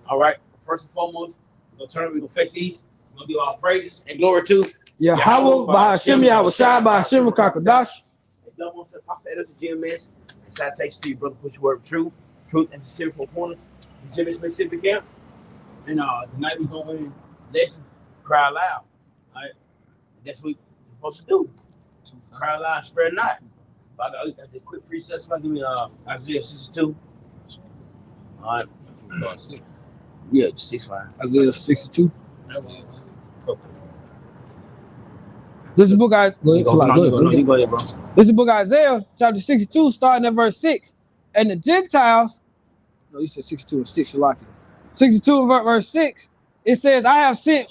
All right. First and foremost, we're gonna face the east. We're gonna give our praises and glory to Yahweh, Bahashim, Yahushua, Bahashim, Kakadash. And don't want to pop that as a GMS. And salutations to you, brother. Put your word of truth, and sincere for corners. GMS Mississippi Camp. And tonight we're going to listen, cry loud. All right. That's what we're supposed to do. Cry loud, spread not. But I got the quick precepts. Give me Isaiah 62. All right. Yeah, 6:5. Isaiah 62. This is the book I go ahead, bro. This is the book Isaiah, chapter 62, starting at verse 6. And the Gentiles, no, you said 62 and 6, you like it. 62 and verse 6, it says, I have set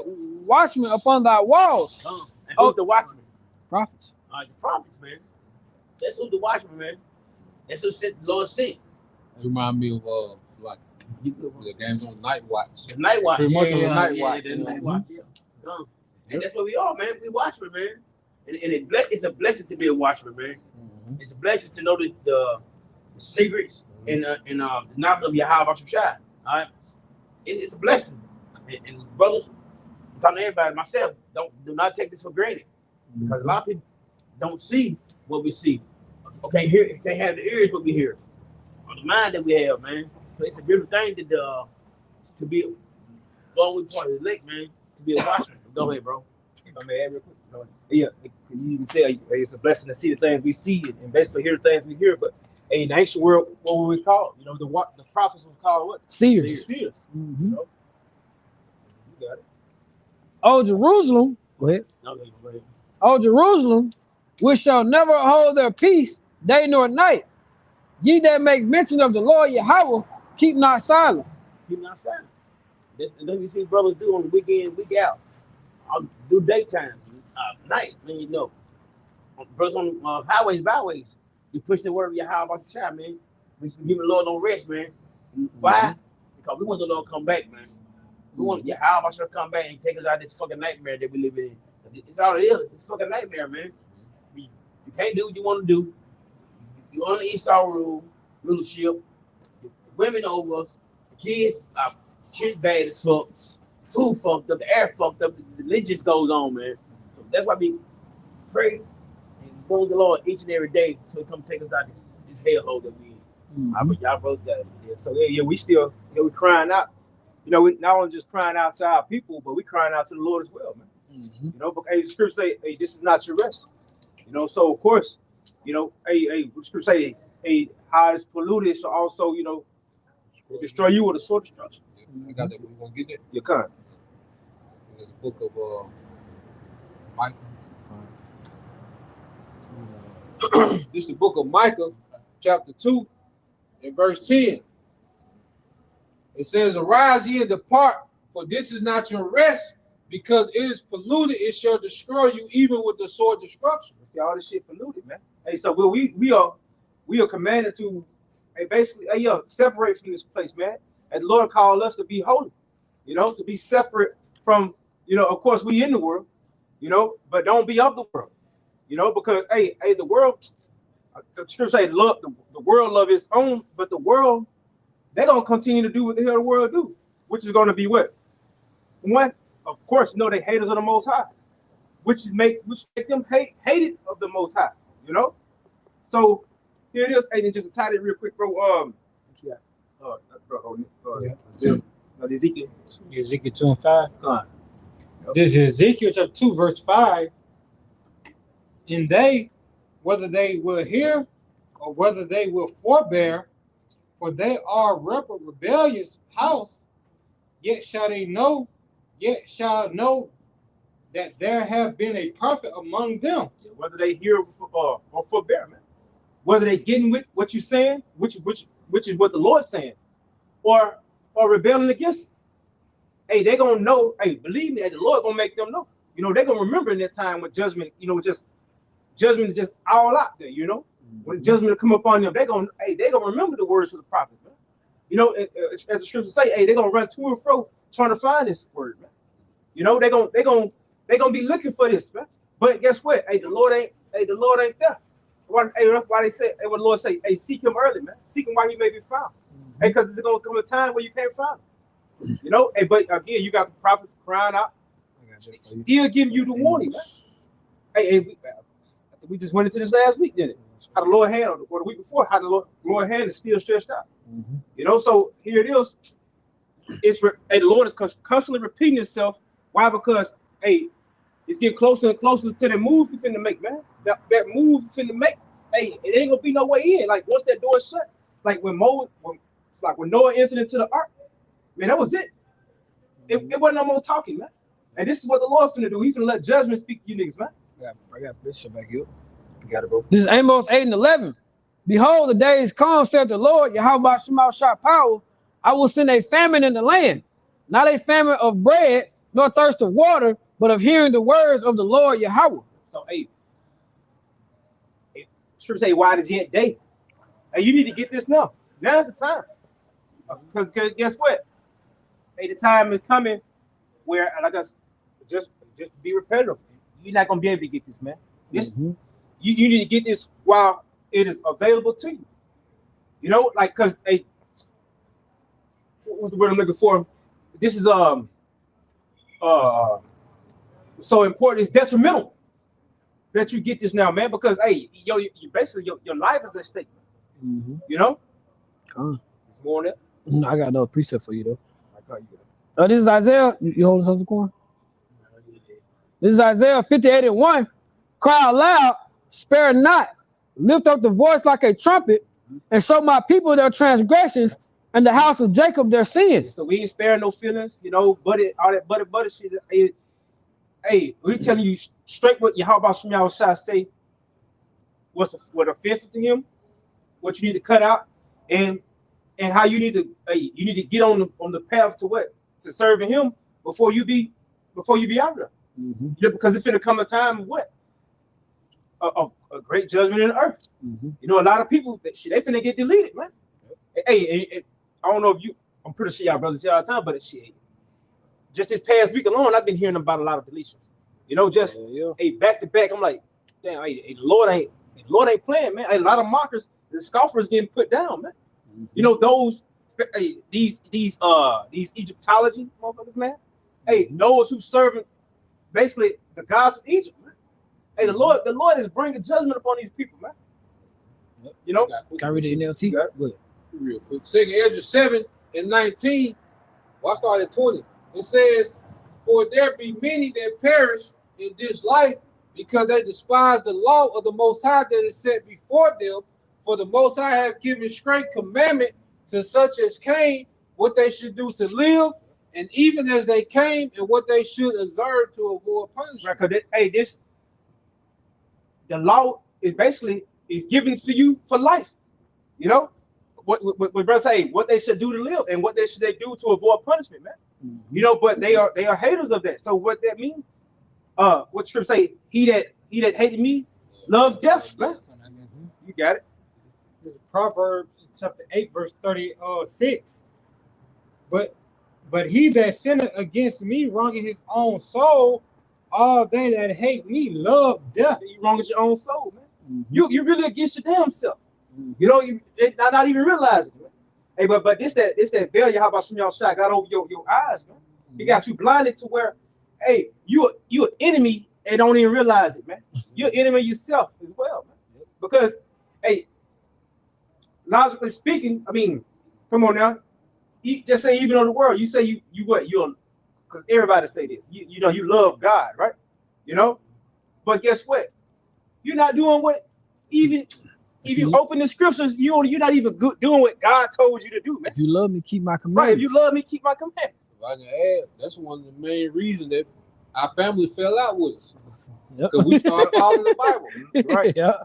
watchmen upon thy walls. And who's the watchman? Prophets. The prophets, man. That's who the watchman, man. That's who the Lord sent. It remind me of like the games on Night Watch. The Night Watch. Pretty much on the Night Watch. The Night Watch. Yeah. And that's what we are, man. We watchmen, man. And it's a blessing to be a watchman, man. It's a blessing to know the secrets and the knowledge of Yahweh Shai. All right, it's a blessing. And brothers, I'm talking to everybody, myself, do not take this for granted, because a lot of people don't see what we see. Okay, can't have the ears what we hear, or the mind that we have, man. So it's a beautiful thing to be long we part of the lake, man. To be a watchman. Go ahead, bro. I mean, real quick. Yeah, you even say it's a blessing to see the things we see and basically hear the things we hear. But in the ancient world, what were we called? You know, the prophets were called what? Seers. You know? You got it. Oh, Jerusalem. Go ahead. No, go ahead. Oh, Jerusalem, which shall never hold their peace day nor night. Ye that make mention of the Lord Yahweh, keep not silent. Keep not silent. That's what you see brothers do on the weekend, week out. I'll do daytime, night, man, you know. Brothers on highways, byways, you push the word of Yahweh about the child, man. We give the Lord no rest, man. Why? Because we want the Lord to come back, man. We want Yahweh to come back and take us out of this fucking nightmare that we live in. It's all it is. It's a fucking nightmare, man. You can't do what you want to do. You on the Esau rulership. The women over us. The kids are shit bad as fuck. Food fucked up. The air fucked up. The religion goes on, man. So that's why we pray and go to the Lord each and every day so He come take us out of this hellhole that we in. Y'all brothers got it. Yeah, so we still, we crying out. You know, we not only just crying out to our people, but we crying out to the Lord as well, man. You know, but the scripture say, hey, this is not your rest. You know, so of course, you know, the scripture say, hey, how it's polluted, so also, you know, destroy you with a sword destruction. I got that. We're gonna get that. You can't. This book of Micah. This is the book of Micah, chapter 2, and verse 10. It says, arise ye and depart, for this is not your rest, because it is polluted, it shall destroy you even with the sword destruction. See, all this shit polluted, man. Hey, so we are commanded to basically separate from this place, man. And the Lord called us to be holy, you know, to be separate from, you know, of course we in the world, you know, but don't be of the world, you know, because the world, the scripture say the world love its own, but the world, they're gonna continue to do what the hell the world do, which is gonna be what? One, of course, you know, they haters of the Most High, which make them hated of the Most High, you know. So here it is. Hey, then just to tie it real quick, bro. What you got? Ezekiel. Ezekiel 2 and 5. This is Ezekiel chapter 2, verse 5. And they, whether they will hear or whether they will forbear, for they are rebellious house, yet shall know that there have been a prophet among them. Whether they hear or forbear, man. Whether they getting with what you're saying, which is what the Lord's saying, or rebelling against it. Hey, they gonna know. Hey, believe me, the Lord gonna make them know. You know, they're gonna remember in that time when judgment, you know, judgment is just all out there. You know, when judgment will come upon them, they gonna remember the words of the prophets, man. You know, as the scriptures say, hey, they're gonna run to and fro trying to find this word, man. You know, they're gonna be looking for this, man. But guess what? Hey, the Lord ain't there. That's why they say, hey, what the Lord say, hey, seek him early, man. Seek him while he may be found. Hey, because it's gonna come a time where you can't find them. You know, hey, but again, you got the prophets crying out, still giving you the warning, man. Hey, we just went into this last week, didn't it? How the Lord handled it, or the week before, how the Lord hand is still stretched out. You know, so here it is. The Lord is constantly repeating Himself. Why? Because it's getting closer and closer to the move you finna make, man. That move you finna make. Hey, it ain't gonna be no way in. Like once that door is shut, like when Noah entered into the ark, man, that was it. It wasn't no more talking, man. And this is what the Lord finna do. He finna let judgment speak to you niggas, man. I got this shit back here. You got it, bro. This is Amos 8:11. Behold, the days come, said the Lord, Yahweh Shema Shah power. I will send a famine in the land, not a famine of bread, nor thirst of water, but of hearing the words of the Lord Yahweh. So, scripture say, why is yet day? Hey, you need to get this now. Now's the time. Because guess what? Hey, the time is coming where, like us, just be repetitive. You're not gonna be able to get this, man. This, you need to get this while it is available to you. You know, like, cause what's the word I'm looking for? This is so important. It's detrimental that you get this now, man. Because you basically your life is at stake. You know. It's more than that. I got another precept for you though. This is Isaiah. You holding something, Quan? This is Isaiah 58:1. Cry out loud, spare not, lift up the voice like a trumpet, and show my people their transgressions and the house of Jacob their sins. So we ain't sparing no feelings, you know, all that butter shit. Hey, we telling you straight what Yahweh Shema Shah say. What offensive to him, what you need to cut out, and how you need to get on the path to what? To serving him before you be out there. You know, because it's gonna come a time of what? A great judgment in the earth. You know, a lot of people they finna get deleted, man. Hey, I don't know if I'm pretty sure y'all brothers say all the time, but shit. Just this past week alone, I've been hearing about a lot of deletions. You know, just back to back. I'm like, damn, the Lord ain't playing, man. A lot of mockers, the scoffers getting put down, man. You know, these Egyptology motherfuckers, man. Hey, those who serving basically the gods of Egypt, man. Hey, the Lord is bringing judgment upon these people, man. You know, can I read the NLT? Good. Real quick. 2 Ezra 7:19. Well, I started at 20. It says, "For there be many that perish in this life, because they despise the law of the Most High that is set before them. For the Most High have given straight commandment to such as came, what they should do to live, and even as they came, and what they should observe to avoid punishment." Right, the law is basically given to you for life. You know, what brothers say, what they should do to live, and what they should do to avoid punishment, man. You know, but they are haters of that. So what that means? What scripture say? He that hated me, love death, man. You got it. Proverbs chapter 8, verse 36. But he that sinneth against me, wronging his own soul, all they that hate me love death. You wrong with your own soul, man. You really against your damn self. You know, you not even realizing it, man. Hey, but this that veil, how about Shema Shah got over your eyes, man. He got you blinded to where, hey, you an enemy and don't even realize it, man. You're an enemy yourself as well, man. Because, hey, logically speaking, I mean, come on now. You just say even on the world, you say you because everybody say this. You know, you love God, right? You know, but guess what? You're not doing what even if you open the scriptures, you're not even doing what God told you to do, man. If you love me, keep my commandments. Right, if you love me, keep my commandments. If I can add, that's one of the main reasons that our family fell out with us. Because we started following the Bible. Right. Yeah.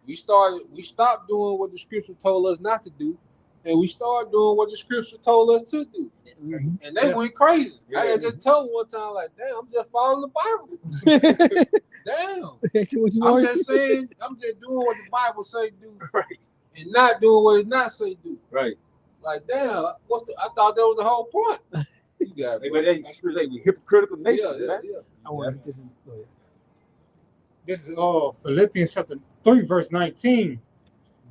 We stopped doing what the scripture told us not to do, and we started doing what the scripture told us to do. And they went crazy. I had just told them one time, like, damn, I'm just following the Bible. Damn. I'm just saying, I'm just doing what the Bible say do, right, and not doing what it not say do. Right. Like, damn, I thought that was the whole point. You got it. But they hypocritical nation, man. I want this. This is Philippians chapter 3, verse 19.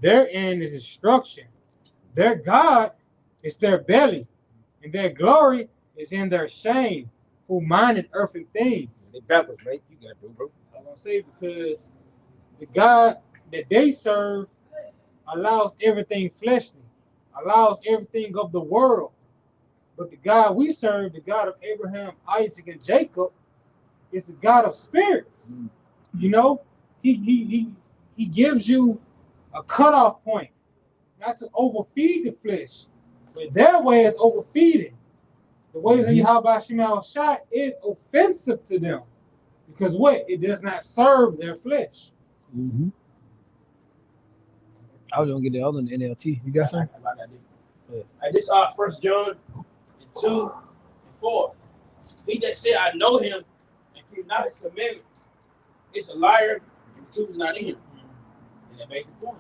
Therein is instruction. Their God It's their belly, and their glory is in their shame, who minded earthly things. They backwards, mate. You got to, bro. I'm gonna say because the God that they serve allows everything fleshly, allows everything of the world. But the God we serve, the God of Abraham, Isaac, and Jacob, is the God of spirits. You know, he gives you a cutoff point, not to overfeed the flesh. But their way is overfeeding. The ways of Yahweh Shema Shai is offensive to them. Because what? It does not serve their flesh. Mm-hmm. I was gonna get the other in the NLT. You got something? This 1 John 2:4. He just said, I know him and keep not his commandments. It's a liar and the truth is not in him. And that makes the point.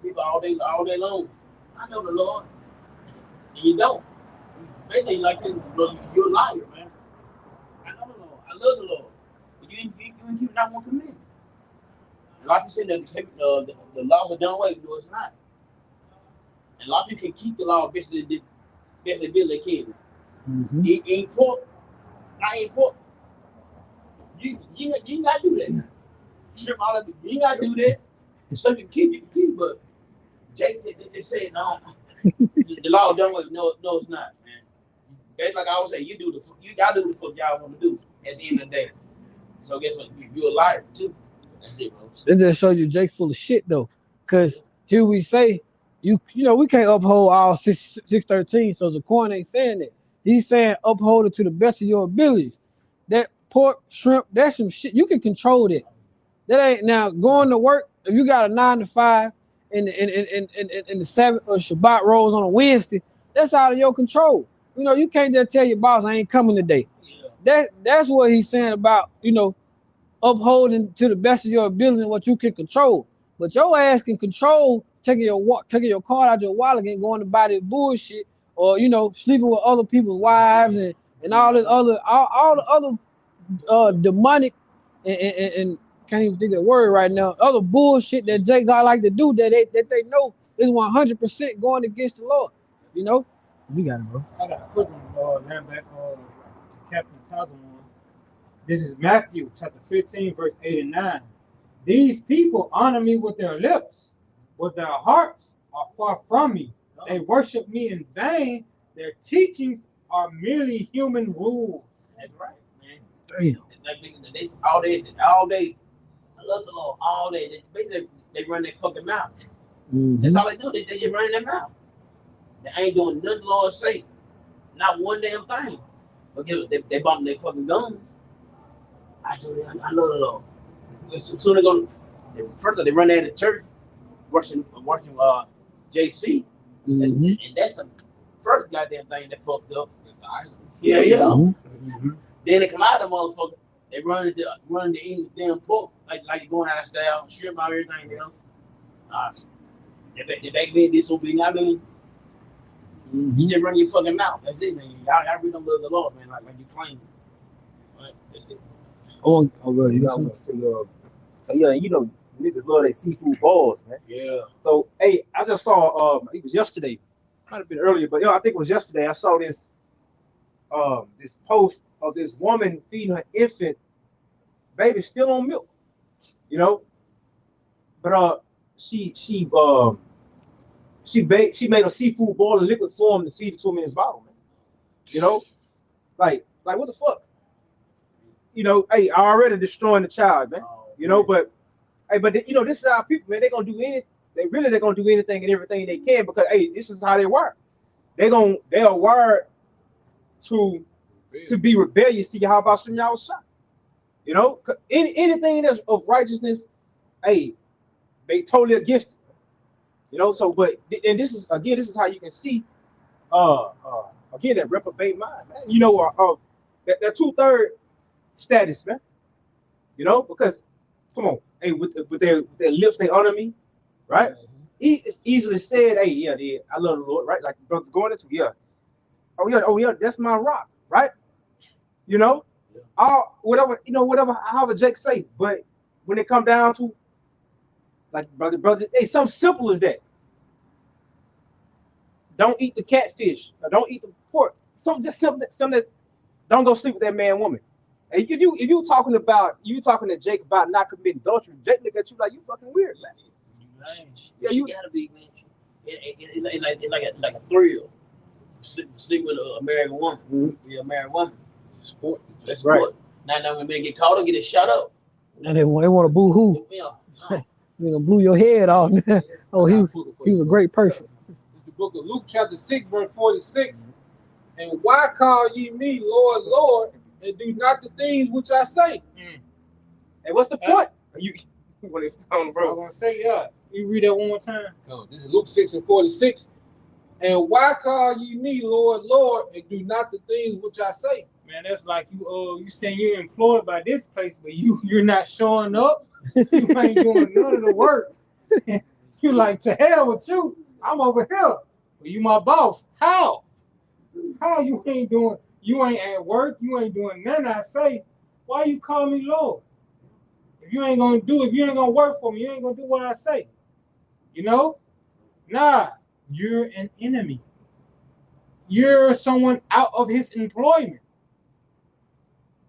People all day long, I know the Lord. And you don't. Basically, like saying, you're a liar, man. I know the Lord. I love the Lord. But you keep not one commandment. And like you said, the laws are done away. No, it's not. And a lot of people can keep the law best they feel they can. Mm-hmm. Eat pork, not eat pork. You ain't got to do that. Shrimp all of it. You ain't got to do that. So you can keep, but Jake, they said, no, the law done with. No, it's not, man. That's like I always say, y'all do the fuck y'all want to do at the end of the day. So guess what? You're a liar too. That's it, bro. It just show you Jake full of shit though, because here we say you know we can't uphold all 613. So Zaquan ain't saying that. He's saying uphold it to the best of your abilities. That pork, shrimp, that's some shit. You can control that. That ain't now going to work. If you got a 9 to 5 and the Sabbath or Shabbat rolls on a Wednesday, that's out of your control. You know, you can't just tell your boss I ain't coming today. Yeah. That's what he's saying about, you know, upholding to the best of your ability and what you can control. But your ass can control taking your card out your wallet and going to buy this bullshit, or you know, sleeping with other people's wives and all this other all the other demonic and can't even think of the word right now. Other bullshit that Jake I like to do that they know is 100% going against the Lord. You know, you got it, bro. I got a quick one. Now back on Captain Taza one. This is Matthew chapter 15, verse 8 and 9. These people honor me with their lips, but their hearts are far from me. They worship me in vain. Their teachings are merely human rules. That's right, man. Damn. They all day. I love the Lord all day. They run their fucking mouth. Mm-hmm. That's all they do. They just run their mouth. They ain't doing nothing the Lord say. Not one damn thing. But they bumping their fucking guns. I love the Lord. As soon as they run out of church, watching JC, Mm-hmm. and that's the first goddamn thing that fucked up. Yeah. Mm-hmm. Then they come out of the motherfucker. They run to eating damn pork like going out of style, shrimp out everything else. They back being disobedient. I mean, you just run your fucking mouth. That's it, man. Y'all really don't love the Lord, man. Like you claim. Right? That's it. Oh, good. You got one. Yeah, you know, niggas love their seafood balls, man. Yeah. So, hey, I just saw, it was yesterday. Might have been earlier, but I think it was yesterday. I saw this post of this woman feeding her infant baby still on milk, you know. But she made a seafood ball in liquid form to feed it to him in his bottle, man. You know, like what the fuck? You know, hey, already destroying the child, man. You know, but you know, this is how people, man. They're gonna do anything. They're gonna do anything and everything they can because hey, this is how they work. They are wired to be rebellious to Yahweh Shem Yahushua. You know, anything that's of righteousness, hey, they totally against it. You know, so this is how you can see again that reprobate mind, man. You know, that 2/3 status, man. You know, because come on, hey, with their lips they honor me, right? It's easily said, hey, yeah, I love the Lord, right? Like brothers going into, yeah. Oh yeah, that's my rock, right? You know, however Jake say, but when it come down to like brother, hey, something simple as that. don't eat the catfish, or don't eat the pork. Something that don't go sleep with that man woman. And if you talking to Jake about not committing adultery, Jake look at you like you fucking weird, man. Yeah, you gotta be, man. It's like a thrill. Sleep with an American woman. Mm-hmm. Be a married woman. Sport. That's right. sport. Now when men get caught up, get it shut up. And they want to boo hoo. Yeah. They gonna blew your head off. Oh, he was a great person. It's the book of Luke, chapter 6, verse 46. And why call ye me Lord, Lord, and do not the things which I say? And what's the point? You when it's on, I'm bro. gonna say, you read that one more time. No, this is Luke 6 and 46. And why call ye me Lord, Lord, and do not the things which I say? Man, that's like you saying you're employed by this place, but you're not showing up. You ain't doing none of the work. You like, to hell with you. I'm over here. Well, you my boss. How you ain't doing? You ain't at work. You ain't doing nothing I say. Why you call me Lord? If you ain't gonna work for me, you ain't gonna do what I say. You know? Nah, you're an enemy. You're someone out of his employment.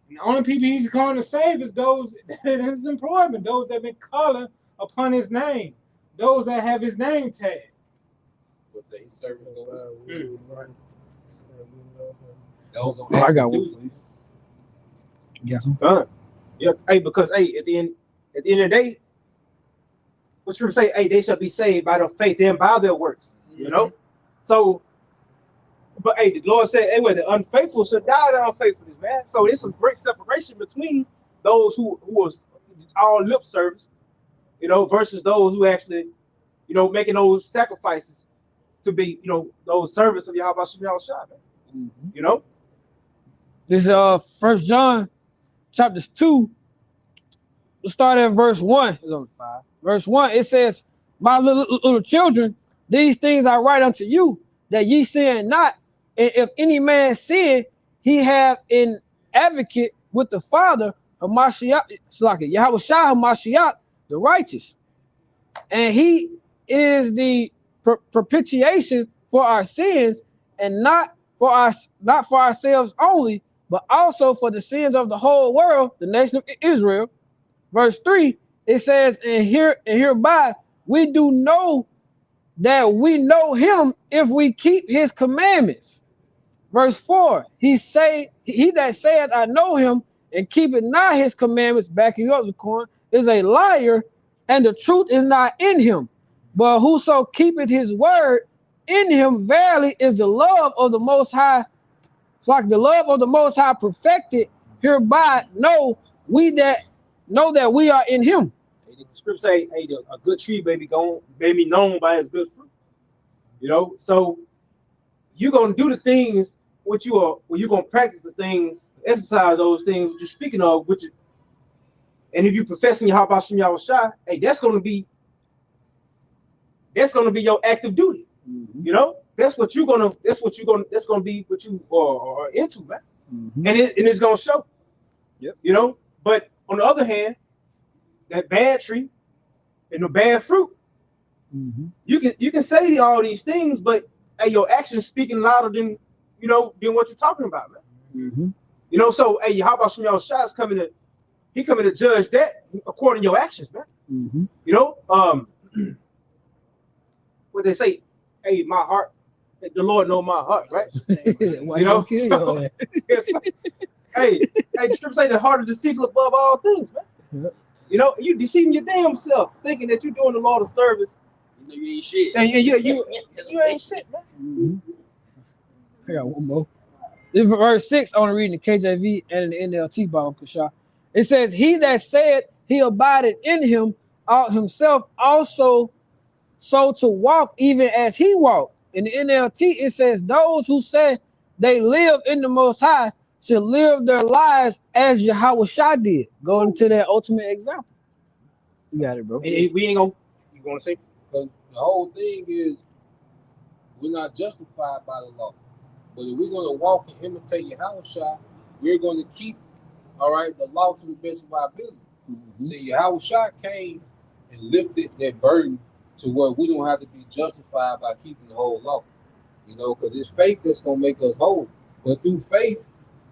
And the only people he's going to save is those in his employment, those that have been calling upon his name, those that have his name tag. What's that? He's serving I got one for you. You got some? Yeah. Hey, because at the end of the day, what you say? Hey, they shall be saved by their faith and by their works. You know. So, but hey, the Lord said, hey, well, the unfaithful shall die of their unfaithfulness, man. So it's a great separation between those who was all lip service, you know, versus those who actually, you know, making those sacrifices to be, you know, those servants of Yahweh Shem Yahushua, man. You know. This is 1 John chapter 2. We'll start at verse 1. It's only 5. Verse 1, it says, my little children, these things I write unto you, that ye sin not. And if any man sin, he have an advocate with the Father, Hamashiach, Yahweh Shah Hamashiach, the righteous. And he is the propitiation for our sins, and not for ourselves only, but also for the sins of the whole world, the nation of Israel. Verse 3, it says, and hereby we do know that we know him if we keep his commandments. Verse 4, he that saith I know him and keepeth not his commandments, backing up the corn, is a liar, and the truth is not in him. But whoso keepeth his word, in him verily is the love of the Most High. It's like the love of the Most High perfected. Hereby know that we are in him. The scripture say, hey, a good tree may be known by its good fruit. You know, so you're gonna do the things you're gonna practice the things, exercise those things you're speaking of, which is, and if you professing Yahweh Shem Yahushua, hey, that's gonna be your active duty. You know, that's gonna be what you are into, man. And it's gonna show. Yep. You know, but on the other hand, that bad tree and the bad fruit, you can say all these things, but hey, your actions speaking louder than what you're talking about, man. You know, so hey, how about some of y'all shots coming to judge that according to your actions, man. You know, what they say, hey, my heart, the Lord know my heart, right? You know, so, hey, the scripture say the heart is deceitful above all things, man. You know, you deceiving your damn self, thinking that you're doing the Lord a service. You know you ain't shit. And you ain't shit, man. I got one more. This is verse 6. I want to read in the KJV and in the NLT Bible, Kasha. It says, he that said he abided in him ought himself also so to walk even as he walked. In the NLT, it says, those who say they live in the Most High should live their lives as Yahweh Shah did. Going to that ultimate example. You got it, bro. Hey, we ain't gonna. You gonna say? Because the whole thing is we're not justified by the law. But if we're going to walk and imitate Yahweh Shah, we're going to keep, all right, the law to the best of our ability. See, Yahweh Shah came and lifted that burden to where we don't have to be justified by keeping the whole law. You know, because it's faith that's gonna make us whole. But through faith,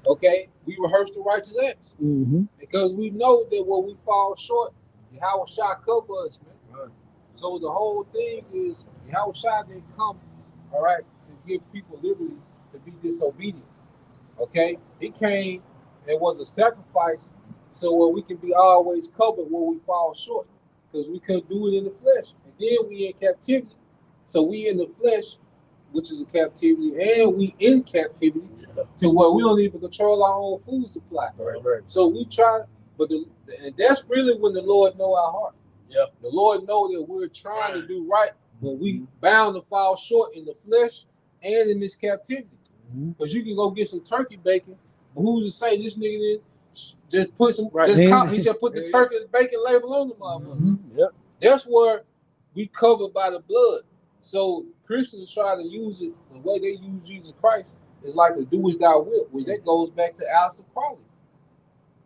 okay, we rehearse the righteous acts because we know that when we fall short, Yahweh Shai cover us, man. Right. So the whole thing is Yahweh Shai didn't come, all right, to give people liberty to be disobedient. Okay, he came and was a sacrifice, so where we can be always covered when we fall short, because we couldn't do it in the flesh, and then we in captivity. So we in the flesh, which is a captivity, and we in captivity to where we don't even control our own food supply. Right. So we try, but and that's really when the Lord know our heart. Yeah. The Lord know that we're trying to do right, but we bound to fall short in the flesh and in this captivity. Because you can go get some turkey bacon, but who's to say this nigga didn't just put some, he just put the turkey and bacon label on the motherfucker. Yep. That's where we covered by the blood. So Christians try to use it the way they use Jesus Christ is like a do as thou wilt, which that goes back to Aleister Crowley.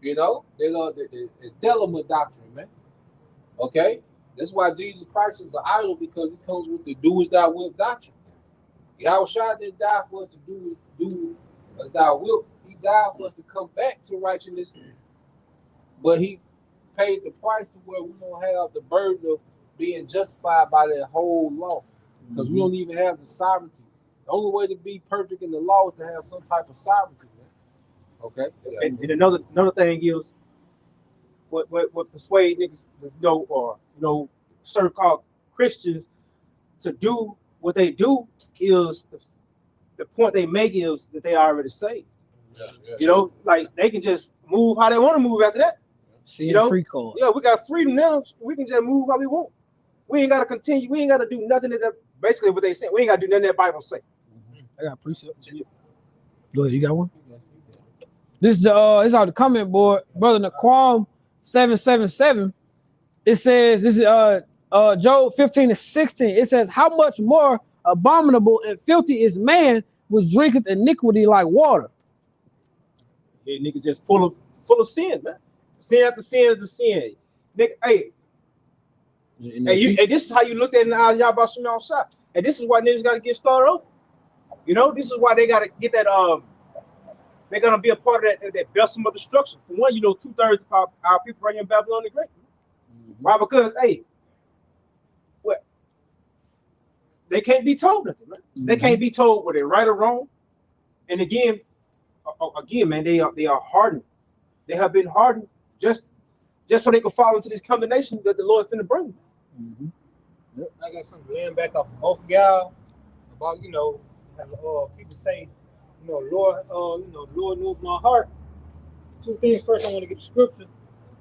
You know, the Delama doctrine, man. Okay, that's why Jesus Christ is an idol, because he comes with the do as thou wilt doctrine. Yahweh Shai didn't die for us to do as thou wilt. He died for us to come back to righteousness, but he paid the price to where we don't have the burden of being justified by that whole law, because we don't even have the sovereignty. The only way to be perfect in the law is to have some type of sovereignty, man. Okay. Yeah. And another thing is what persuade niggas, or certain called Christians to do what they do is the point they make is that they already saved. Yeah. Like they can just move how they want to move after that. Free card. Yeah, we got freedom now. We can just move how we want. We ain't gotta continue. We ain't gotta do nothing that basically what they say. We ain't gotta do nothing that Bible say. I got precepts. Go ahead, you got one? This is it's on the comment board, brother Naquam 777. It says this is Job 15:16. It says, how much more abominable and filthy is man which drinketh iniquity like water. Yeah, niggas just full of sin, man. Sin after sin after sin. Nigga, hey, this is how you looked at it in the eyes of Yahweh Shem Shai. And this is why niggas got to get started over. This is why they got to get that. They're gonna be a part of that vessel of destruction. For one, 2/3 of our people right here in Babylon the Great. Why? Because what? They can't be told nothing, man. They can't be told whether they're right or wrong. And again, man, they are hardened. They have been hardened just so they can fall into this condemnation that the Lord is finna bring them. I got something laying back up both of y'all about people say, Lord, Lord knows my heart. Two things. First, I want to get the scripture.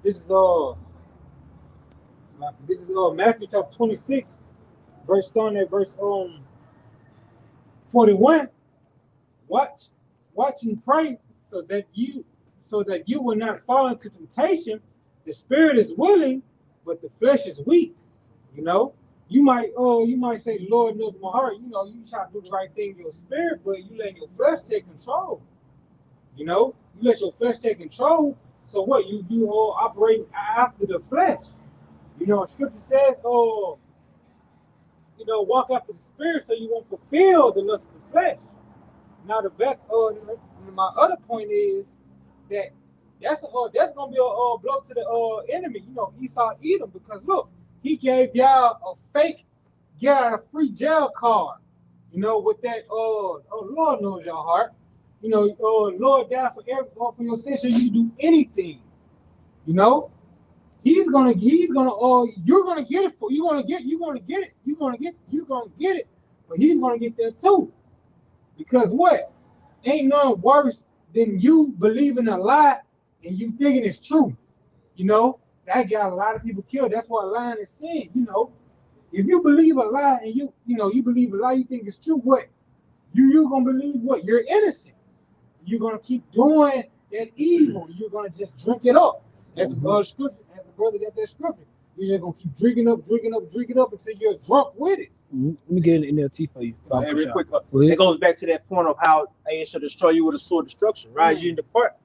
This is Matthew chapter 26, starting at verse 41. Watch and pray so that you will not fall into temptation. The spirit is willing, but the flesh is weak. You might say, the Lord knows my heart. You try to do the right thing in your spirit, but you let your flesh take control. You let your flesh take control. So what you do all operating after the flesh. Scripture says, walk after the spirit so you won't fulfill the lust of the flesh. Now my other point is that's gonna be a blow to the enemy. Esau Edom, because look, he gave y'all a free jail card. With that Lord knows your heart. Lord died for your sins, so you can do anything. He's gonna you're gonna get it you're gonna get it, but he's gonna get that too. Because what? Ain't nothing worse than you believing a lie and you thinking it's true. That got a lot of people killed. That's why lying is sin. If you believe a lie and you believe a lie, you think it's true, what? You're gonna believe what? You're innocent. You're gonna keep doing that evil. You're gonna just drink it up. As the scripture, as the brother got that scripture. You're just gonna keep drinking up until you're drunk with it. Let me get an NLT for you. Hey, real quick, it goes back to that point of how it shall destroy you with a sword of destruction, rise you in the part.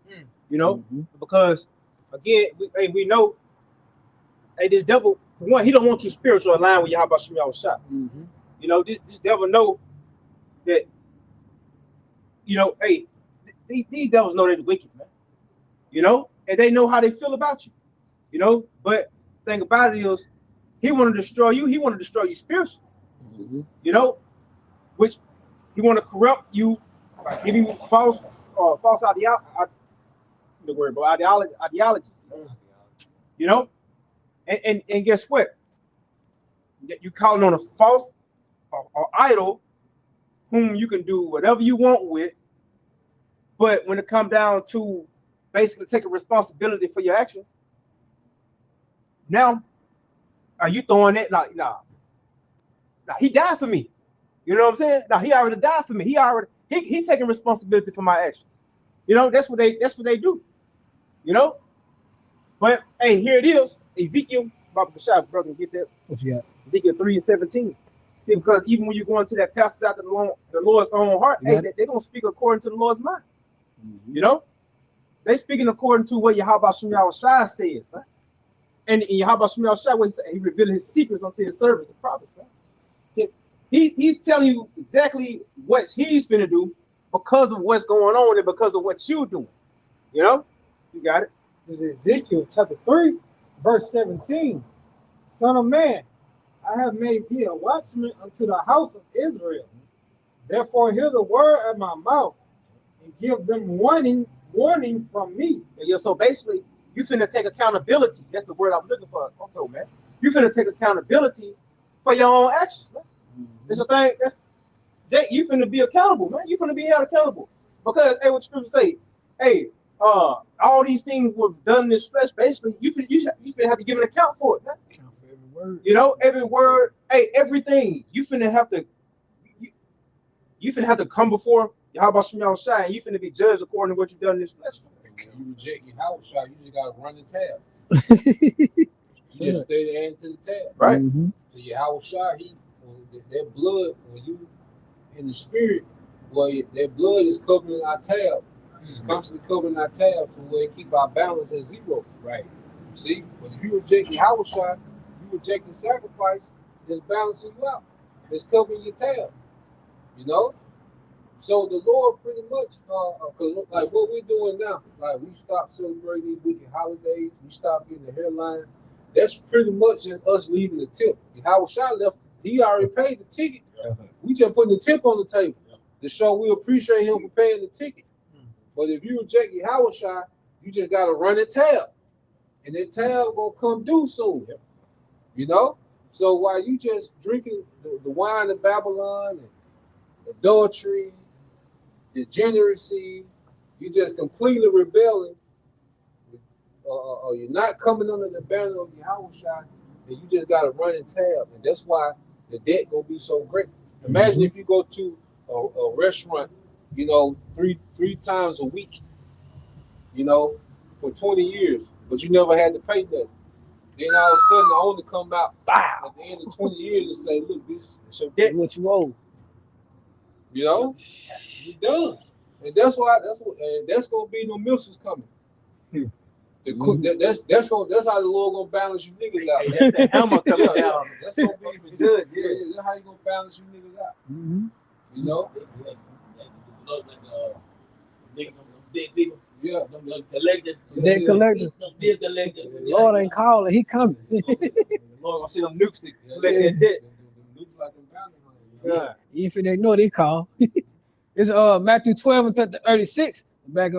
Because again, we know, this devil, for one, he don't want you spiritual aligned with Yahweh Shem Shai. This devil know that, you know, hey, these devils know they're wicked, man. You know, and they know how they feel about you. You know, but the thing about it is, he want to destroy you. He want to destroy you spiritually. Mm-hmm. You know, which he want to corrupt you by giving you false ideology. You know, and guess what? You calling on a false or idol whom you can do whatever you want with, but when it comes down to basically taking responsibility for your actions, now are you throwing it like, nah, he died for me. You know what I'm saying? Now he already died for me. He taking responsibility for my actions. You know, that's what they do. You know, but hey, here it is. Ezekiel, brother, get that. What you got? Ezekiel 3:17. See, because even when you go into that passage after the Lord's own heart, hey, they're gonna speak according to the Lord's mind. Mm-hmm. You know, they speaking according to what Yahweh Shai says, man. And in Yahweh Shai, when he revealed his secrets unto his servants, the prophets, man. He's telling you exactly what he's gonna do because of what's going on and because of what you're doing. You know, you got it. This is Ezekiel chapter 3, verse 17. Son of man, I have made thee a watchman unto the house of Israel. Therefore hear the word of my mouth and give them warning from me. Yeah, so basically, you finna take accountability. That's the word I'm looking for also, man. You finna take accountability for your own actions, man. Mm-hmm. It's a thing you finna be accountable, man. You finna be held accountable. Because, hey, what scripture say, hey, all these things were done in this flesh, basically, you finna have to give an account for it, man. Account for every word. You know, every word, hey, everything. You finna have to come before Yahweh Shai, and you finna be judged according to what you've done in this flesh. You reject your house shot, you just gotta run the tab. You just stay there into the tab. Right. Mm-hmm. So your house shot, that blood, when you in the spirit, well, that blood is covering our tab. It's constantly covering our tab to where it keep our balance at zero. Right. See, but if you reject your house shot, you reject the sacrifice, it's balancing you out. It's covering your tab. You know? So the Lord pretty much, cause like what we're doing now, like we stopped celebrating these wicked holidays, we stopped getting the hairline. That's pretty much just us leaving the tip. Howard Shai left, he already paid the ticket. We just putting the tip on the table to show we appreciate him for paying the ticket. But if you reject your Howard Shai, you just gotta run a tab, and that tab gonna come due soon. You know. So while you just drinking the wine of Babylon and adultery, degeneracy, you just completely rebelling. You're not coming under the banner of Yahweh Shai, and you just got to run and tab, and that's why the debt gonna be so great. Imagine if you go to a restaurant, you know, three times a week, you know, for 20 years, but you never had to pay nothing. Then all of a sudden, the owner come out at the end of 20 years and say, "Look, this is your debt. What you owe." You know, you done, and that's gonna be no missiles coming. That's how the Lord gonna balance you niggas out. Hey, that's the hammer coming down. That's gonna be the judge. Yeah, that's how you gonna balance you niggas out. Mm-hmm. You know, Big people. yeah, Them collectors. Debt collectors. Them big collectors. Lord ain't calling, he coming. The Lord gonna see them nukes to collect that debt. looks like them bounty hunters. Yeah. If they ignore, they call. It's Matthew 12 and 36. Back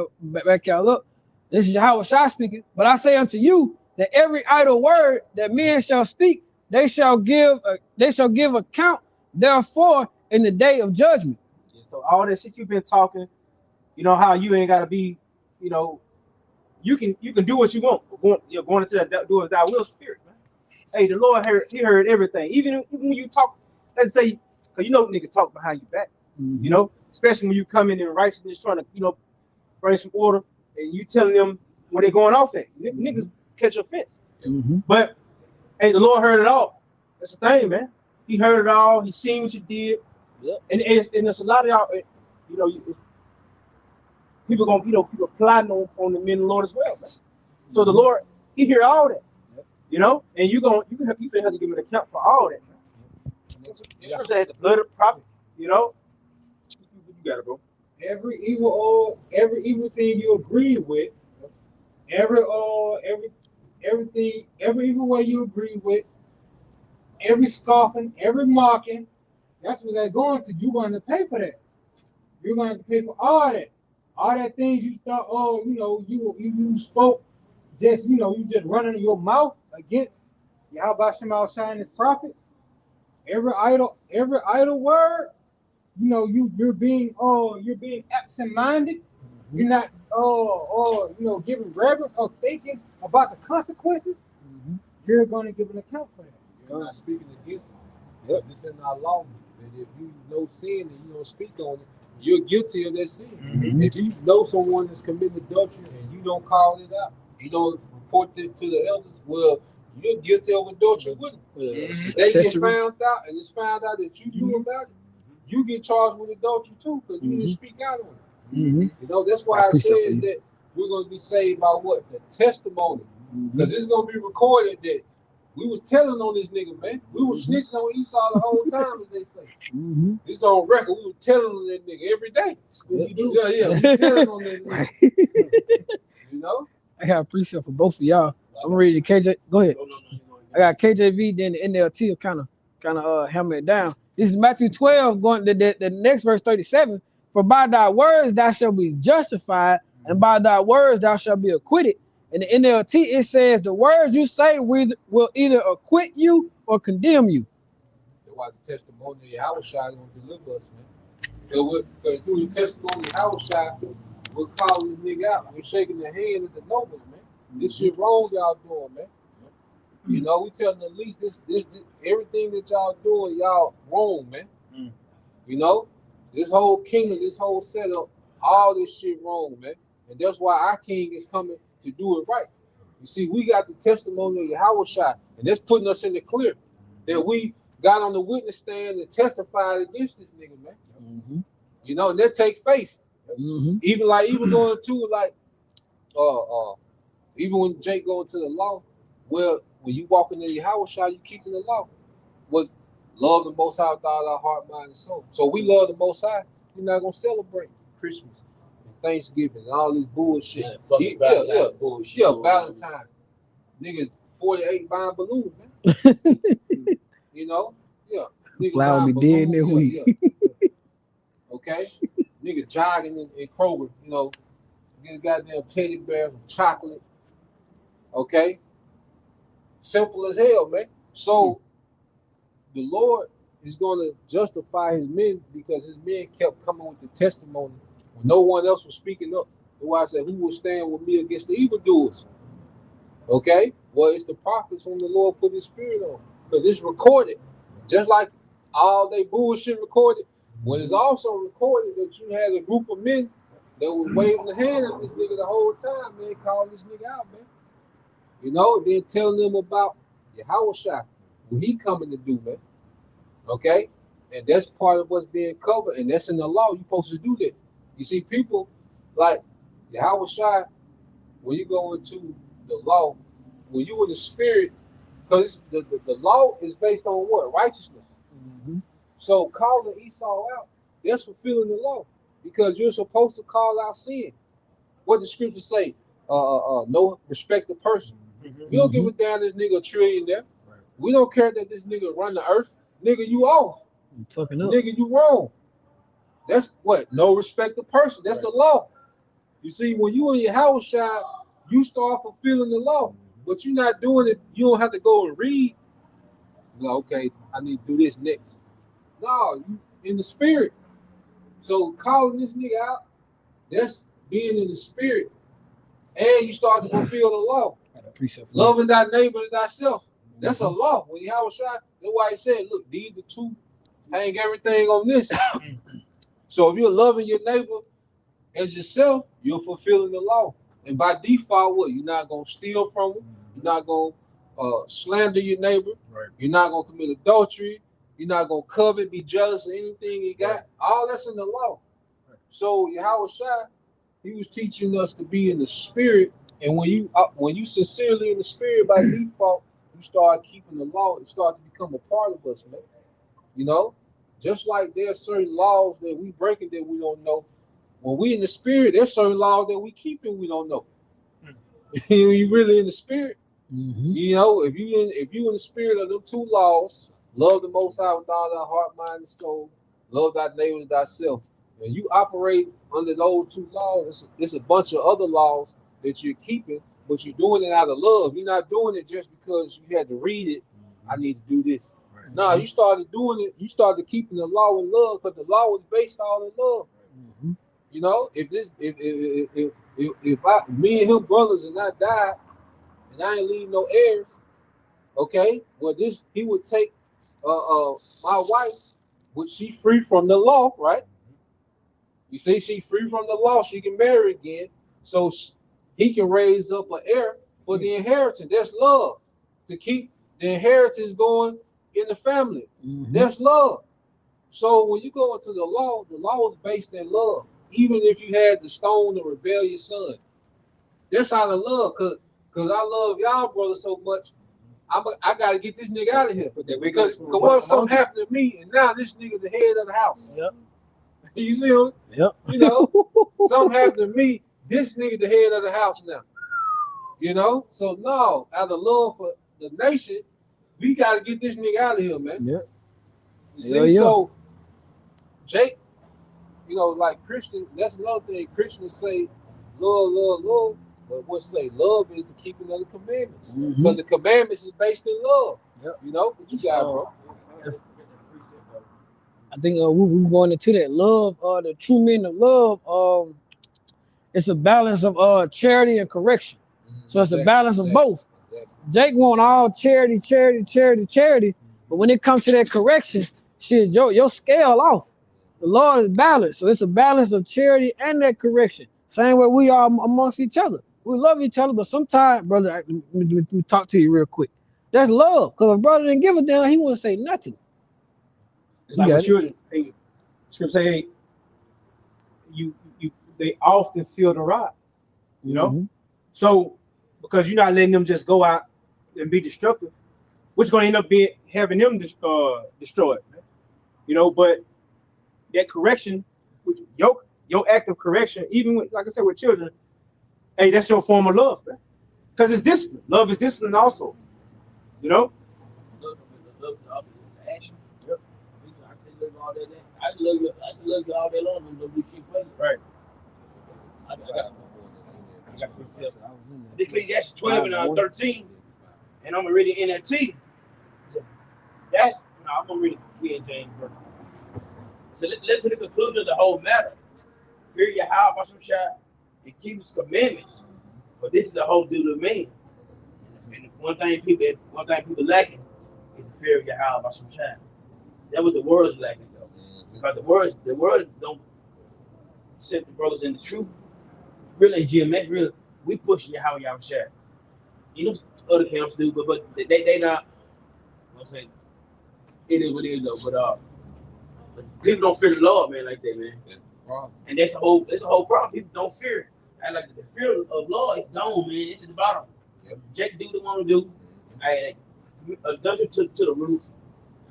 y'all up. This is Yahweh Shai speaking. But I say unto you that every idle word that men shall speak, they shall give account therefore in the day of judgment. Yeah, so all that shit you've been talking, you know how you ain't gotta be, you know, you can do what you want. You're going into that do as thou will spirit, man. Hey, the Lord heard everything. Even when you talk, let's say, because you know niggas talk behind your back, you know, especially when you come in righteousness trying to, you know, bring some order. And you telling them where they going off at. Niggas catch offense. But hey, the Lord heard it all. That's the thing, man. He heard it all. He seen what you did. Yep. And there's a lot of y'all, you know, people gonna, you know, people plotting on the men of the Lord as well, man. So the Lord, he hear all that. You know, and you finna have to give an account for all that, man. The scripture has the blood of prophets, you know. got it, bro. Every evil thing you agree with, every evil way you agree with, every scoffing, every mocking, that's what they're going to. You're going to pay for that. You're going to have to pay for all that. All that things you thought, you spoke, just, you just running your mouth against Yahweh Shema Shine his prophets. Every idle word, you're being absent-minded. Mm-hmm. You're not giving reverence or thinking about the consequences. Mm-hmm. You're going to give an account for that. You're not speaking against it. Yep. It's in our law that if you know sin and you don't speak on it, you're guilty of that sin. Mm-hmm. If you know someone is committing adultery and you don't call it out, you don't report it to the elders, well, you're guilty of adultery with them. Mm-hmm. They get found out, and it's found out that you knew about it, you get charged with adultery too, because you didn't speak out on it. Mm-hmm. That's why I said that we're going to be saved by what? The testimony. Because it's going to be recorded that we was telling on this nigga, man. We was snitching on Esau the whole time, as they say. It's on record. We were telling on that nigga every day. Yeah. We telling on that nigga. I got a precept for both of y'all. I'm ready to KJ. Go ahead. I got KJV, then the NLT will kind of hammer it down. This is Matthew 12, going to the next verse 37. For by thy words thou shalt be justified, and by thy words thou shalt be acquitted. In the NLT, it says the words you say will either acquit you or condemn you. That's why the testimony of Yahweh Shai is going to deliver us, man. Because through the testimony of Yahweh Shai, we're calling this nigga out. We're shaking the hand of the nobles, man. This shit wrong y'all doing, man. We telling the least this everything that y'all doing, y'all wrong, man. This whole kingdom, this whole setup, all this shit wrong, man. And that's why our king is coming to do it right. You see, we got the testimony of Yahweh Shai, and that's putting us in the clear that we got on the witness stand and testified against this nigga, man. And that takes faith. Even going to even when Jake going to the law, well, when you walking in Yahweh Shai, you keeping the law. What love the Most High with all our heart, mind, and soul. So we love the Most High. We're not gonna celebrate Christmas and Thanksgiving and all this bullshit. Bullshit. Valentine. Niggas 48 buying balloons, man. Flower be dead in that week. Okay? Nigga jogging in Kroger, get a goddamn teddy bear, some chocolate. Okay? Simple as hell, man. So the Lord is going to justify his men because his men kept coming with the testimony when no one else was speaking up. That's why I said, who will stand with me against the evildoers? Okay? Well, it's the prophets whom the Lord put his spirit on. Because it's recorded. Just like all they bullshit recorded. Well, it's also recorded that you had a group of men that was waving the hand at this nigga the whole time, man, calling this nigga out, man. Then telling them about Yahweh Shai, what he coming to do, man. Okay? And that's part of what's being covered, and that's in the law. You're supposed to do that. You see, people like Yahweh Shai, when you go into the law, when you in the spirit, because the law is based on what? Righteousness. So calling Esau out, that's fulfilling the law. Because you're supposed to call out sin. What the scriptures say, no respect of person. We don't give a damn this nigga a trillionaire. Right. We don't care that this nigga run the earth. Nigga, you off. You fucking up. Nigga, you wrong. That's what? No respect of person. That's the law. You see, when you in your house shop, you start fulfilling the law. But you're not doing it. You don't have to go and read. Okay, I need to do this next. No, you in the spirit. So calling this nigga out, that's being in the spirit. And you start to fulfill the law. Loving thy neighbor as thyself. That's a law. When you have a shot, that's why he said, look, these are two. Hang everything on this. So if you're loving your neighbor as yourself, you're fulfilling the law. And by default, what? You're not going to steal from them. You're not going to slander your neighbor. Right. You're not going to commit adultery. You're not going to covet, be jealous of anything you got. Right. All that's in the law. Right. So Yahweh Shai, he was teaching us to be in the spirit. And when you sincerely in the spirit by default, you start keeping the law. It starts to become a part of us, man. Just like there's certain laws that we breaking that we don't know. When we in the spirit, there's certain laws that we keeping we don't know. You really in the spirit. You know, if you in the spirit of them two laws, love the Most High with all thy heart, mind, and soul, love thy neighbor as thyself. When you operate under those two laws, it's a bunch of other laws that you're keeping, but you're doing it out of love. You're not doing it just because you had to read it. I need to do this. Right. No, you started doing it. You started keeping the law in love because the law was based all in love. You know, if me and him brothers and I died and I ain't leave no heirs, okay, well he would take my wife, which she free from the law, right? You see, she free from the law, she can marry again, so he can raise up an heir for the inheritance. That's love, to keep the inheritance going in the family. That's love. So when you go into the law is based in love. Even if you had to stone the rebellious son, that's out of love, cause I love y'all brothers so much. I gotta get this nigga out of here because what if something happened to me and now this nigga the head of the house? Yep. You see him? Yep. You know, something happened to me. This nigga the head of the house now. You know, so no, out of love for the nation, we gotta get this nigga out of here, man. Yep. You see, so Jake. You know, like Christian, that's another thing. Christians say, love, love, love. But what say love is the keeping of the commandments. Because the commandments is based in love. Yep. You know, what you got, bro? I think we're going into that love, the true meaning of love. It's a balance of charity and correction. So it's a balance of both. Jake want all charity, but when it comes to that correction, shit, your scale off. The Lord is balanced, so it's a balance of charity and that correction. Same way we are amongst each other. We love each other, but sometimes, brother, let me talk to you real quick. That's love, because if brother didn't give a damn, he wouldn't say nothing. It's like with children. Hey, scripture say, hey, they often feel the rod. You know, so because you're not letting them just go out and be destructive, which is going to end up having them destroyed. You know, but that correction, your act of correction, even with, like I said, with children, hey, that's your form of love, man. Because it's discipline. Love is discipline also. You know? Love is also action. Yep. I say love all day. I love you all day long. I'm gonna do shit for you. Right. I got Ecclesiastes 12 and 13, and I'm gonna read it in NLT. I'm gonna read it in James verse. So let's to the conclusion of the whole matter. Fear Yahweh Basham and keep his commandments. For this is the whole duty of man. And one thing people lacking is the fear of Yahweh Basham. That was the words lacking though. Because the words don't set the brothers in the truth. Really, GMS, really, we push Yahweh Yahweh. You know, other camps do, but they not. I'm saying it is what it is though. But people don't fear the Lord, man, like that, man. Wow. And that's the whole problem. People don't fear. And like the fear of Lord is gone, man. It's at the bottom. Yep. Just do what they want to do. A dungeon to the roof.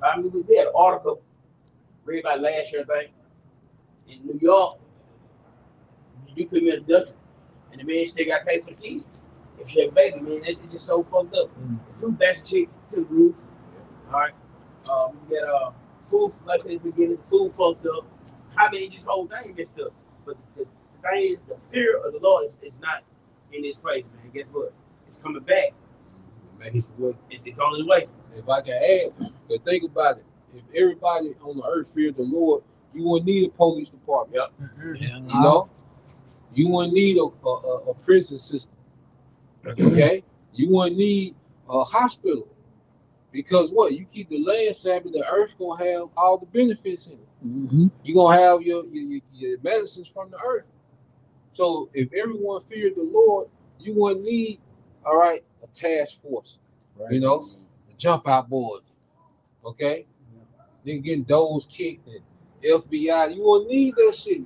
I mean, we had an article read by last year, I think, in New York. You put me in a dungeon, and the man still got paid for the kids. If she had a baby, man, it's just so fucked up. The food basket to the roof. All right. We got food, like I said at the beginning, food fucked up. I mean, this whole thing messed up. But the thing is, the fear of the Lord is not in this place, man. Guess what? It's coming back. It's on its way. If I can add, but think about it. If everybody on the earth feared the Lord, you wouldn't need a police department. Yep. You know? You wouldn't need a prison system. Okay? You wouldn't need a hospital. Because what? You keep the land Sabbath, the earth gonna have all the benefits in it. You're gonna have your medicines from the earth. So if everyone feared the Lord, you wouldn't need, all right, a task force. Right. You know, jump out boards. Okay? Then getting doors kicked and FBI. You won't need that shit.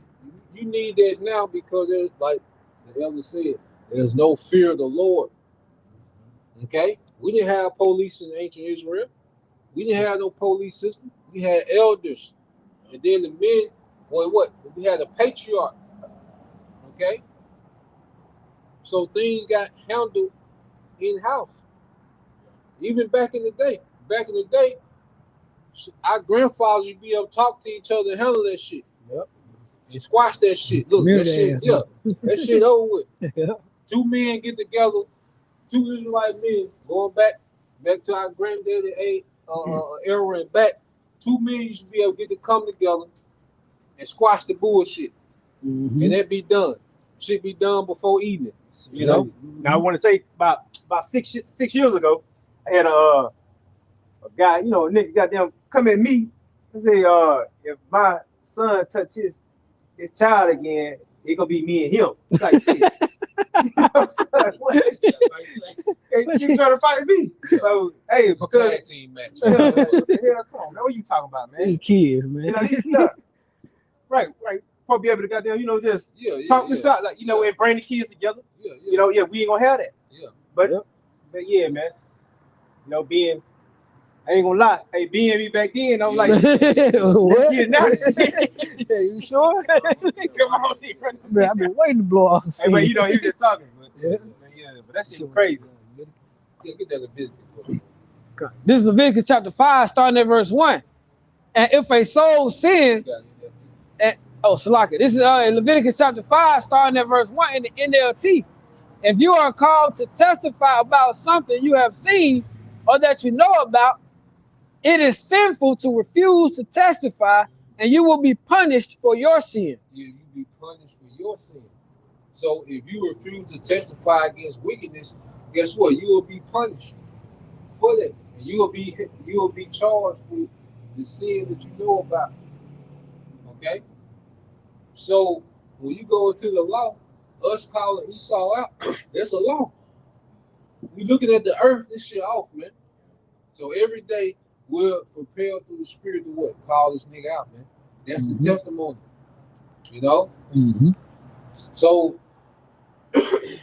You need that now because there's, like the elder said, there's no fear of the Lord. Okay? We didn't have police in ancient Israel. We didn't have no police system. We had elders And then the men, boy, what? We had a patriarch. Okay? So things got handled in-house. Even back in the day. Back in the day, our grandfathers would be able to talk to each other and handle that shit. Yep. And squash that shit. Look, that shit, yeah. That shit over with. Yeah. Two men get together, two Israelite men, going back to our granddaddy era and back. Two men used to be able to get to come together and squash the bullshit. Mm-hmm. And that be done. Shit be done before evening. You know? Now I want to say about 6 years ago, I had a guy, you know, a nigga goddamn come at me and say, if my son touch his child again, it gonna be me and him type shit. You know what I'm saying? What? He trying to fight me. So hey, because Tag team match. yeah, what the hell, come on, man, what you talking about, man? These kids, man. You know, these stuff. Right. Probably be able to goddamn, you know, just talk this out, like, you know, and bring the kids together. You know, we ain't gonna have that. Yeah. But yeah, man. You know, I ain't gonna lie. Hey, being me back then, I'm like, What? let's get it now. You sure? Come on, Man, I've been waiting to blow off some hey, steam. but you know, he was just talking. But, Yeah. But that shit crazy. Yeah, get that Leviticus. This is Leviticus chapter 5, starting at verse 1. And if a soul sin, Salaka. This is in Leviticus chapter 5, starting at verse 1 in the NLT. If you are called to testify about something you have seen or that you know about, it is sinful to refuse to testify, and you will be punished for your sin. You be punished for your sin. So if you refuse to testify against wickedness, guess what? You will be punished for that. And you will be charged with the sin that you know about. Okay? So when you go into the law, us calling Esau out, that's a law. We looking at the earth, this shit off, man. So every day we're propelled through the spirit to what? Call this nigga out, man. That's the testimony. You know? Mm-hmm. So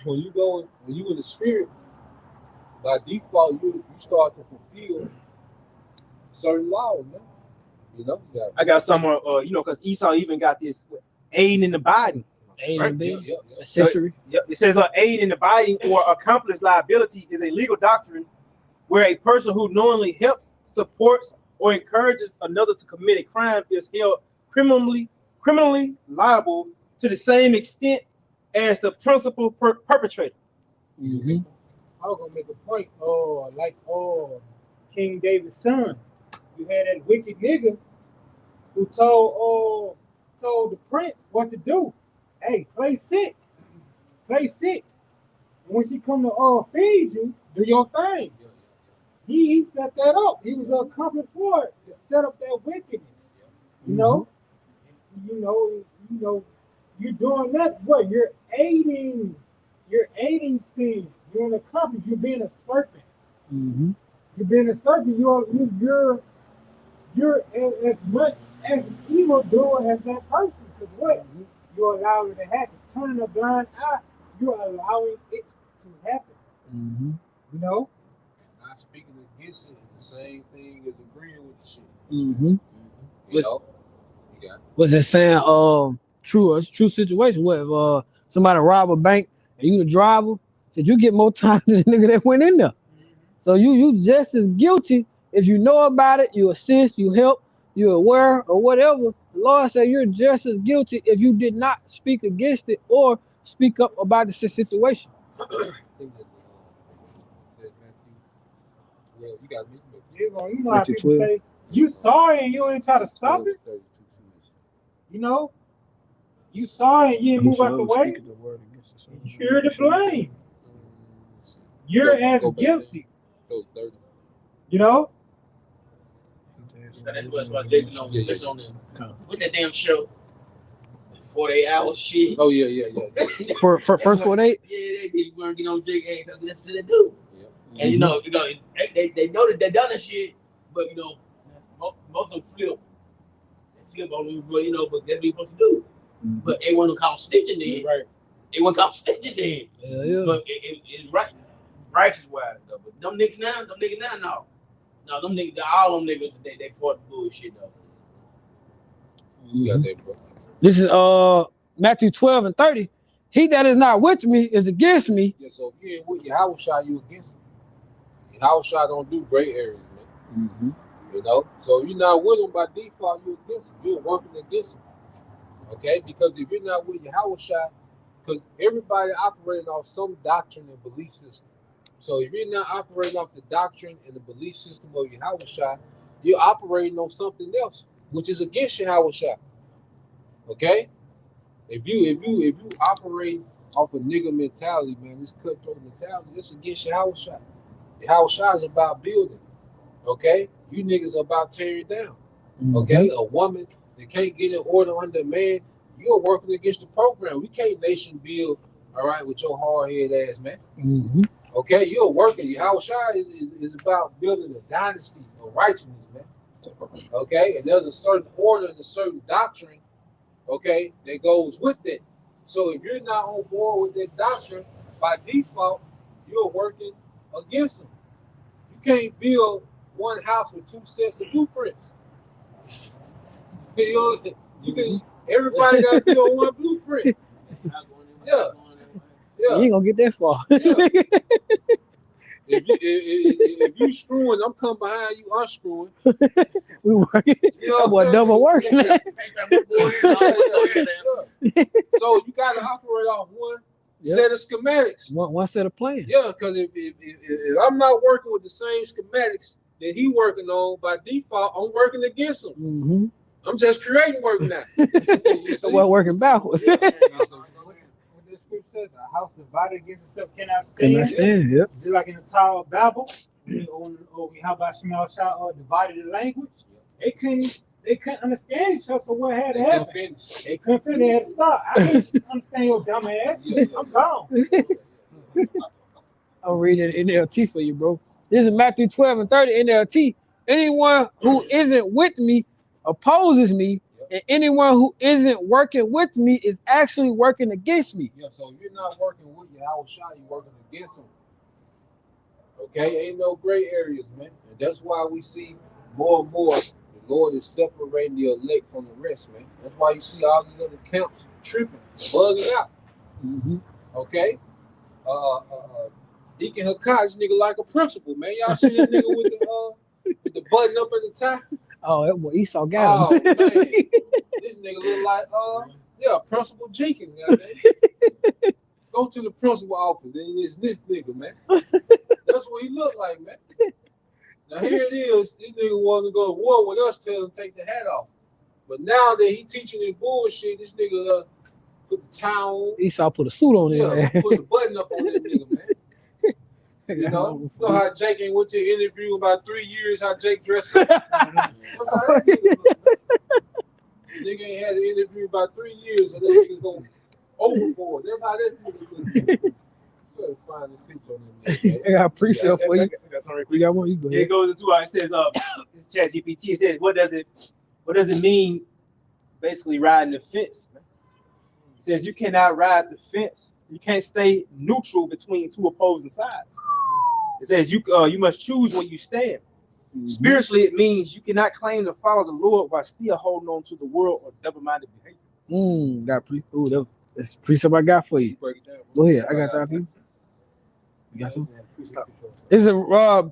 when you in the spirit, by default you start to fulfill certain laws, man. You know? I got somewhere, you know, because Esau even got this aiding and abiding. Accessory. It says aid in abiding or accomplice liability is a legal doctrine where a person who knowingly helps, supports, or encourages another to commit a crime is held criminally liable to the same extent as the principal perpetrator. Mm-hmm. I was gonna make a point. Like King David's son, you had that wicked nigga who told the prince what to do. Hey, play sick. And when she come to feed you, do your thing. He set that up. He was accomplished for it to set up that wickedness. You know, you're doing that. What you're aiding sin. You're an accomplice. You're being a serpent. Mm-hmm. You're being a serpent. You're as much as evil doer as that person. Because what you're allowing it to happen. Turning a blind eye, you're allowing it to happen. Mm-hmm. You know. Not speaking against it, the same thing as agreeing with the shit. Mm-hmm. You know, you got it. Was it saying true situation? What if somebody rob a bank and you the driver? Said you get more time than the nigga that went in there. So you just as guilty if you know about it, you assist, you help, you're aware or whatever. The Lord said you're just as guilty if you did not speak against it or speak up about the situation. I think that's Matthew. Well, you got me. You know how people say, you saw it and you ain't try to stop it. You know, you saw it and you didn't move out the way. You're to blame. You're as guilty. You know? That's why Jacob it's on with that damn show. 48 hours shit. Oh yeah. For first 48? Yeah, they want to get on Jake. Hey, that's what they do. Yeah. And you know, they know that they done that shit, but you know, most of them flip. They flip on them, but you know, but that's what you're supposed to do. Mm-hmm. But they want to call stitching then. Right. They want to call stitching then. Yeah. But it's right, righteous wise though. But them niggas now, no, them niggas, all them niggas, they part of bullshit though. You got that, bro. This is Matthew 12 and 30. He that is not with me is against me. Yeah, so if you ain't with your house shot, you against him. Your house shot don't do gray areas, man. Mm-hmm. You know? So if you're not with him by default, you're against him. You're working against him. Okay? Because if you're not with your house shot, because everybody operating off some doctrine and belief system. So if you're not operating off the doctrine and the belief system of your house shot, you're operating on something else, which is against your house shot. Okay? If you operate off a nigga mentality, man, this cutthroat mentality, this against your house shot. Your house shot is about building. Okay? You niggas are about tearing down. Okay? A woman that can't get in order under a man, you're working against the program. We can't nation build, all right, with your hard head ass, man. Mm-hmm. Okay? You're working. Your house shot is about building a dynasty of righteousness, man. Okay? And there's a certain order and a certain doctrine, okay, that goes with it. So if you're not on board with that doctrine, by default, you're working against them. You can't build one house with two sets of blueprints. You can. Everybody got to be on one blueprint. Yeah. You ain't gonna get that far. Yeah. If you screwing, I'm coming behind you unscrewing. We working. You know, Boy, double working. So you got to operate off one set of schematics. One set of plans. Yeah, because if I'm not working with the same schematics that he working on, by default, I'm working against him. Mm-hmm. I'm just creating work now. You see? Well, working backwards. What the scripture says, a house divided against itself cannot stand. Cannot stand, yep. Just like in the Tower of Babel, or how about Shemel Shah divided the language? They couldn't understand each other, so what had to happen? They couldn't finish, they had to stop. I can't understand your dumb ass. I'm gone. I'm reading NLT for you, bro. This is Matthew 12 and 30 NLT. Anyone who isn't with me opposes me, and anyone who isn't working with me is actually working against me. Yeah, so if you're not working with your house shot, you're working against them. Okay, ain't no gray areas, man. And that's why we see more and more the Lord is separating the elect from the rest, man. That's why you see all these other camps tripping, bugging out. Mm-hmm. Okay? Deacon Hakai, this nigga like a principal, man. Y'all see that nigga with the button up at the top? Oh, that boy Esau got him. Oh, man. This nigga look like Principal Jenkins. Go to the principal office and it's this nigga, man. That's what he look like, man. Now here it is. This nigga wanted to go to war with us, tell him to take the hat off. But now that he teaching in bullshit, this nigga put the tie on. Esau put a suit on there. Yeah, put the button up on that nigga, man. You know how Jake ain't went to an interview about 3 years, how Jake dressed up. That's how that nigga look, man. Nigga ain't had an interview about 3 years, and that nigga go overboard. That's how that nigga looks. You better find the picture on that nigga. I got a precept for you. That's all right. You got one? You go ahead. It goes into it says, this ChatGPT says, what does it mean, basically riding the fence, man? It says you cannot ride the fence. You can't stay neutral between two opposing sides. It says you must choose where you stand. Mm-hmm. Spiritually, it means you cannot claim to follow the Lord while still holding on to the world or double-minded behavior. Got that's the precept I got for you. Break it down. Go ahead. I got that for you. You got some? This is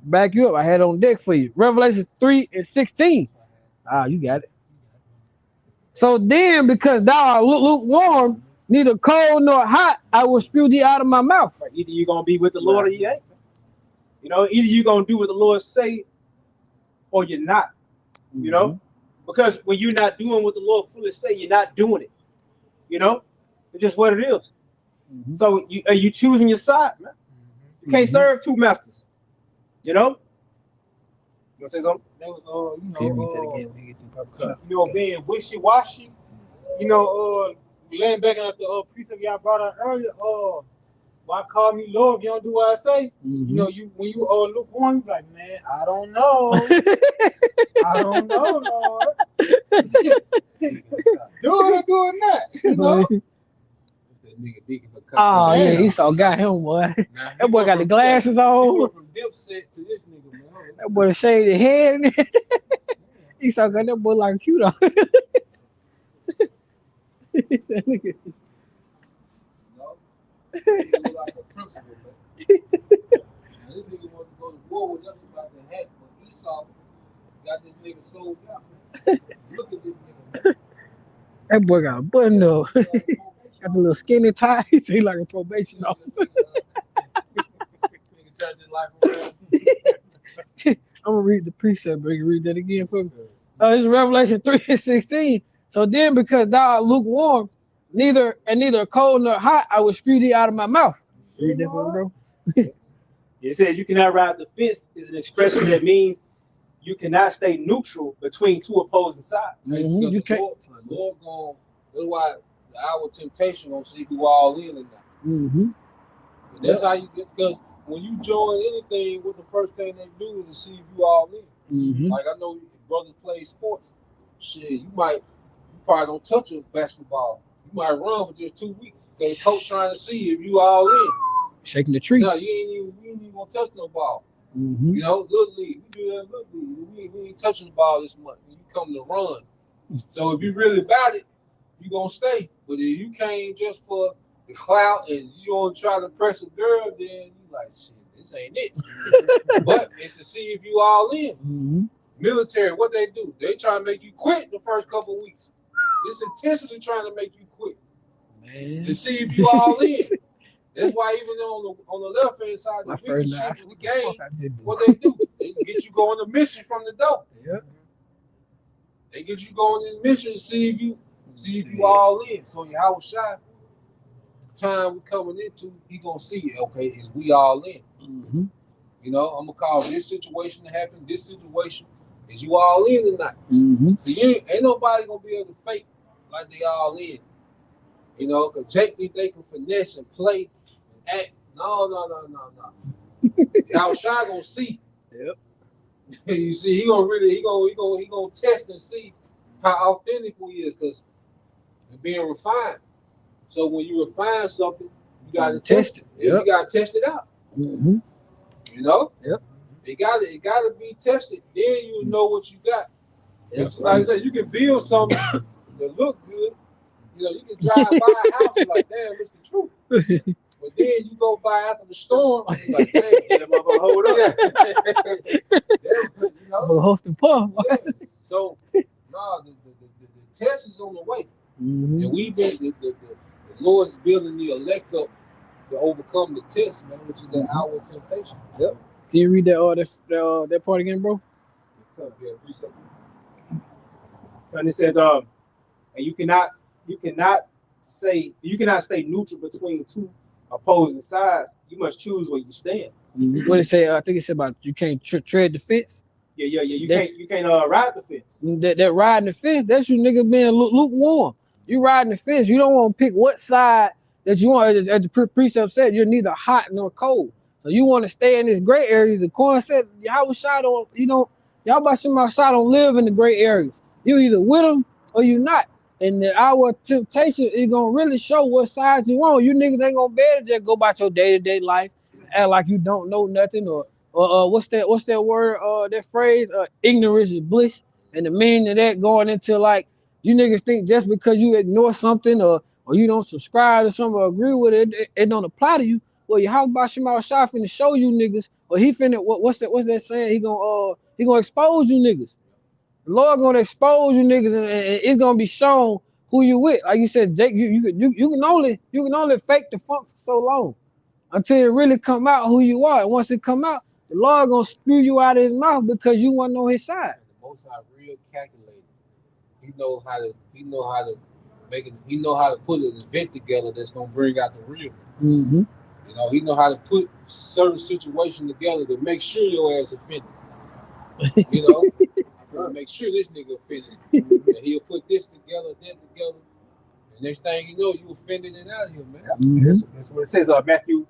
back you up. I had it on deck for you. Revelation 3 and 16. You got it. So then, because thou art lukewarm, neither cold nor hot, I will spew thee out of my mouth. Either you're gonna be with the Lord or you ain't. You know, either you're gonna do what the Lord say or you're not. You know, because when you're not doing what the Lord fully say, you're not doing it. You know, it's just what it is. Mm-hmm. So are you choosing your side, man? You can't serve two masters. You know. You want to say something? That was, being wishy-washy. You know, laying back at the precept y'all brought out earlier. Why call me Lord if you don't do what I say? Mm-hmm. You know, when you lukewarm, you like, man, I don't know. I don't know, Lord. Do it or do it not. You know? Oh yeah, Esau got him, boy. That boy got the glasses on. He went from Dipset to this nigga, man. That boy shaved his head. Esau got that boy like cute on. know? He was like a principal, man. Now, this nigga wanted to go to war with us about the hat, but Esau got this nigga sold out, man. Look at this nigga, man. That boy got a button though. Got the little skinny tie. He like a probation officer. Nigga turned his life around. I'm gonna read the precept, but you can read that again for me. This is Revelation 3:16. So then, because thou art lukewarm, neither cold nor hot, I will spew thee out of my mouth. Read that for me, bro. It says you cannot ride the fence is an expression that means you cannot stay neutral between two opposing sides. Mhm, you can't. Lord gonna, that's why our temptation gonna see who all in or not. Mm-hmm. That's how you get, because when you join anything, what the first thing they do is to see if you all in. Mm-hmm. Like I know if brothers play sports, shit, you probably don't touch a basketball. You might run for just 2 weeks. Because the coach trying to see if you all in. Shaking the tree. No, you ain't even gonna touch no ball. Mm-hmm. You know, little league, we do that in little league. We ain't touching the ball this month. You come to run. So if you really about it, you gonna stay. But if you came just for the clout and you gonna try to press a girl, then you like, shit, this ain't it. But it's to see if you all in. Mm-hmm. Military, what they do? They try to make you quit the first couple of weeks. It's intentionally trying to make you quit. Man. To see if you all in. That's why even on the left hand side, the first shit night, of the game, what they do? They get you going on a mission from the door. Yep. They get you going on a mission to see if you all in. So your house shot, time we coming into, he gonna see it. Okay, is we all in? Mm-hmm. You know, I'm gonna call this situation to happen. This situation, is you all in or not? Mm-hmm. So you ain't nobody gonna be able to fake like they all in. You know, because Jake think they can finesse and play and act. No. Y'all shy gonna see. Yep. You see, he gonna test and see how authentic we is, because we're being refined. So when you refine something, you gotta test it. Yep. You gotta test it out. Mm-hmm. You know? Yep. It gotta be tested. Then you know what you got. Yep. Like I said, you can build something that look good. You know, you can drive by a house like, damn, it's the truth. But then you go by after the storm, you're like, damn, that motherfucker hold up. You know? Huff and puff. Yeah. So, no, the test is on the way. Mm-hmm. And we've been, the Lord's building the elect up to overcome the test, man, which is the hour of temptation. Yep. Can you read that part again, bro? Yeah, appreciate it. And it says, and you cannot stay neutral between two opposing sides. You must choose where you stand. Mm-hmm. What did it say? I think it said about you can't tread the fence. Yeah. You can't ride the fence. That riding the fence, that's you nigga being lukewarm. You riding the fence. You don't want to pick what side that you want. As the precept said, you're neither hot nor cold. So you want to stay in this gray area. The Quran said, y'all don't live in the gray areas. You either with them or you not. And our temptation is gonna really show what side you on. You niggas ain't gonna be able to just go about your day-to-day life, act like you don't know nothing, or what's that word, that phrase, ignorance is bliss. And the meaning of that going into like you niggas think just because you ignore something or you don't subscribe to something or agree with it, it don't apply to you. Well, your house by Shema Shah finna show you niggas, or he finna what's that saying? He gonna expose you niggas. The Lord gonna expose you niggas, and it's gonna be shown who you with. Like you said, Jake, you can only fake the funk for so long until it really come out who you are. And once it come out, the Lord gonna spew you out of his mouth because you wasn't on his side. The Most High real calculated. He know how to make it. He know how to put an event together that's gonna bring out the real. Mm-hmm. You know, he know how to put certain situations together to make sure your ass offended. You know. Make sure this nigga offended. And he'll put this together, that together. And next thing you know, you offended and out of here, man. Mm-hmm. That's what it says. Matthew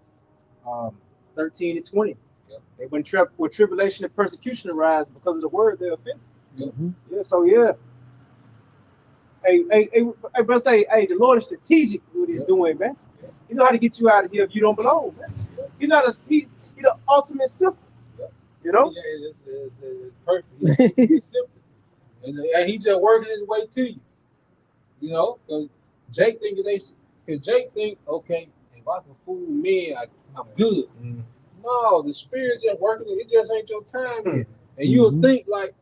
13:20. Yep. When tribulation and persecution arise because of the word, they're offended. Mm-hmm. Yeah. So yeah. Hey, bro, say, hey, the Lord is strategic with what he's doing, man. He know how to get you out of here if you don't belong, man. He the ultimate sifter. You know? Yeah, it's perfect. He's simple. And he just working his way to you. You know? Jake think Jake think, okay, if I can fool men, I'm good. Mm. No, the spirit just working. It just ain't your time yet. And you'll think like,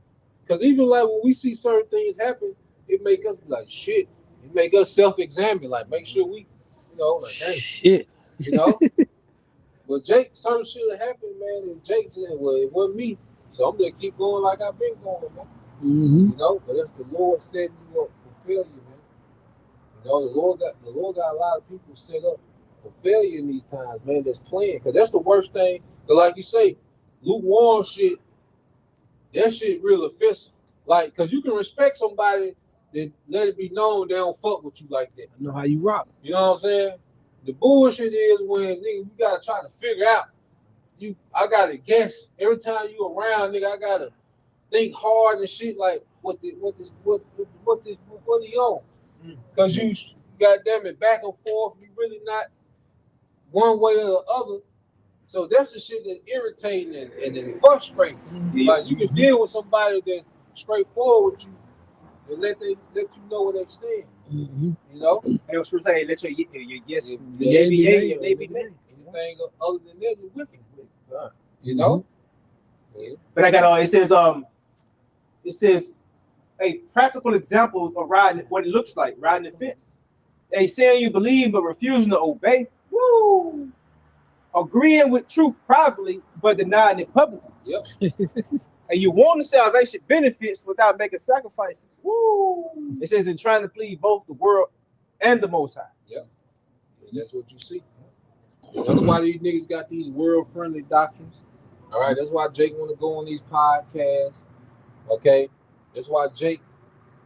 because even like when we see certain things happen, it make us be like, shit. It make us self-examine, like make sure we, like, hey, Shit. But Jake, certain shit that happened, man, and Jake just, well, it wasn't me. So I'm gonna keep going like I've been going, man. But that's the Lord setting you up for failure, man. The Lord got a lot of people set up for failure in these times, man. That's playing, because that's the worst thing. But like you say, lukewarm shit, that shit real offensive. Like, cause you can respect somebody that let it be known they don't fuck with you like that. I know how you rock. You know what I'm saying? The bullshit is when nigga, you gotta try to figure out. I gotta guess every time you around, nigga. I gotta think hard and shit. Like what are you on? Cause you goddamn it back and forth. You really not one way or the other. So that's the shit that's irritating and frustrating. Like you can deal with somebody that's straightforward with you and let you know where they stand. You know? I was supposed to say, let your yes, Yeah, your be yay, your nay be nay. Anything other than that is wicked. You know? Yeah. But I got it says a practical examples of riding, what it looks like, riding the fence. They saying you believe but refusing to obey. Woo! Agreeing with truth privately but denying it publicly. Yep. And you want the salvation benefits without making sacrifices. Woo! It says in trying to please both the world and the Most High. Yep. And that's what you see. And that's why these niggas got these world-friendly doctrines. All right. That's why Jake want to go on these podcasts. Okay. That's why Jake,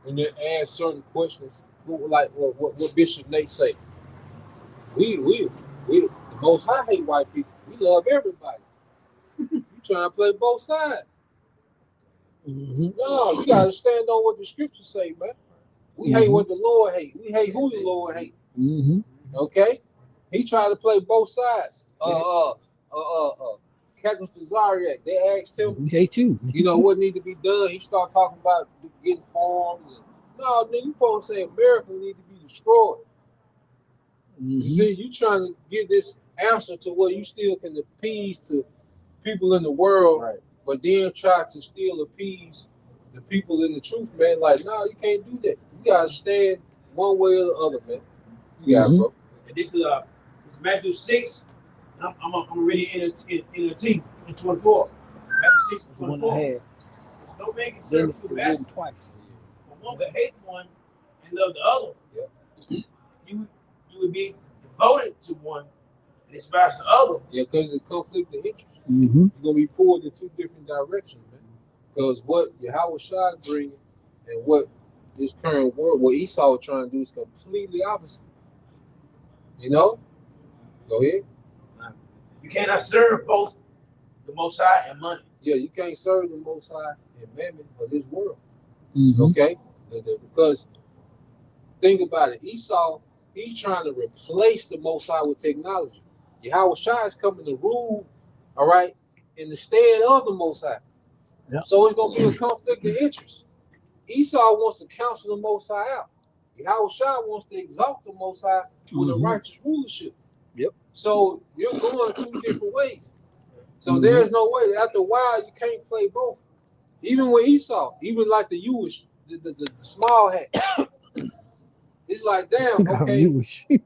when they ask certain questions, what Bishop Nate say. We the Most High hate white people. We love everybody. You trying to play both sides. No, you gotta stand on what the scriptures say, man. We hate what the Lord hate. We hate who the Lord hate. Okay? He trying to play both sides. Captain Stazariak, they asked him, We hate you. What need to be done. He started talking about getting farms. No, nigga, you supposed to say America need to be destroyed. You see, you trying to give this answer to where you still can appease to people in the world, right, but then try to still appease the people in the truth, man. Like, no, you can't do that. You gotta stand one way or the other, man. You got bro. And this is Matthew 6. I'm gonna read it in a T in 24. Matthew 6 and 24. There's no man can serve two masters. Twice. For one could hate one and love the other. Yeah. You would be devoted to one and despise the other. Yeah, because it's conflict of interest. You're gonna be pulled in two different directions, man. Because what Yahweh Shai is bringing and what this current world, what Esau is trying to do is completely opposite. Go ahead. You cannot serve both the Most High and money. Yeah, you can't serve the Most High and mammon of this world. Okay? Because think about it. Esau, he's trying to replace the Most High with technology. Yahweh Shai is coming to rule, all right, in the stead of the Most High. Yep. So it's going to be a conflict of interest. Esau wants to counsel the Most High out. Yahweh Shai wants to exalt the Most High with a righteous rulership. Yep. So you're going two different ways. So there's no way that after a while you can't play both. Even with Esau, even like the Jewish, the small hat. It's like, damn, okay.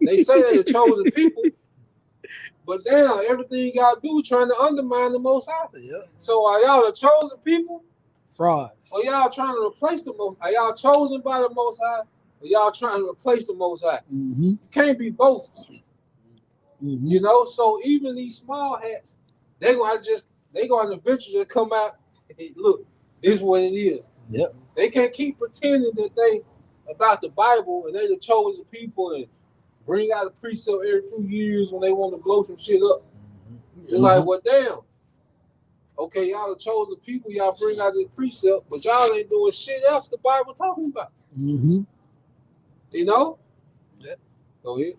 They say they're the chosen people, but damn, everything y'all do trying to undermine the Most High. Yep. So are y'all the chosen people? Frauds. Or y'all trying to replace the Most? Are y'all chosen by the Most High? Or y'all trying to replace the Most High? You can't be both. So even these small hats, they're gonna eventually just come out. Hey, look, this is what it is. Yep. They can't keep pretending that they about the Bible and they the chosen people and bring out a precept every few years when they want to blow some shit up. You're like, well, damn. Okay, y'all the chosen people, y'all bring out this precept, but y'all ain't doing shit else the Bible talking about. Yep. Go ahead.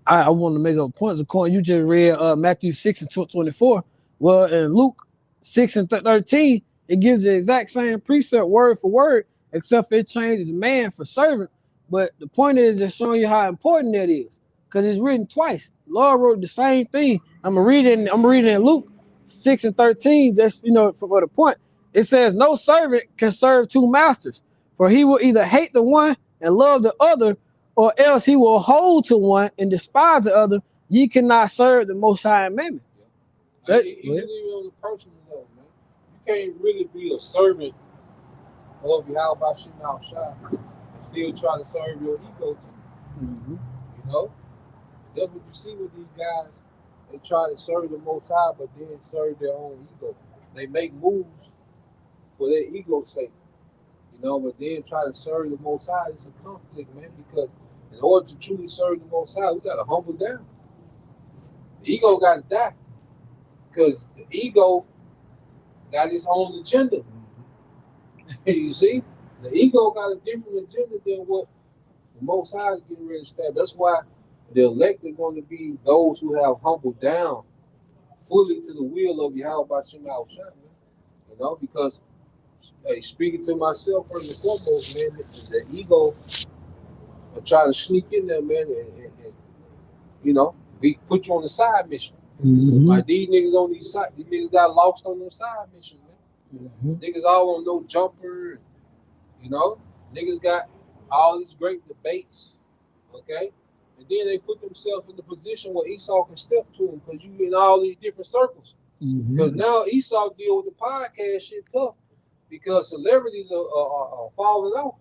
I want to make a point. According, you just read Matthew 6 and 24. Well, in Luke 6 and 13, it gives the exact same precept word for word, except it changes man for servant. But the point is just showing you how important that is. Because it's written twice. Lord wrote the same thing. I'm reading in Luke 6 and 13, just for the point. It says, no servant can serve two masters, for he will either hate the one and love the other, or else he will hold to one and despise the other. Ye cannot serve the Most High and Mammon. Even on the personal level, man, you can't really be a servant of Yahweh Shem Shai and still try to serve your ego too. Mm-hmm. You know, that's what you see with these guys. They try to serve the Most High, but then serve their own ego. They make moves for their ego's sake, but then try to serve the Most High. It's a conflict, man, because in order to truly serve the Most High, we got to humble down. The ego got to die, because the ego got its own agenda. You see, the ego got a different agenda than what the Most High is getting ready to establish. That's why the elect are going to be those who have humbled down fully to the will of Yahweh Shem Shai, because speaking to myself first and foremost, man, the ego will try to sneak in there, man, and put you on the side mission. Mm-hmm. Like these niggas these niggas got lost on them side missions, man. Mm-hmm. Niggas all on no jumper, niggas got all these great debates, okay? And then they put themselves in the position where Esau can step to them because you in all these different circles. Mm-hmm. Because now Esau deal with the podcast shit tough because celebrities are falling off.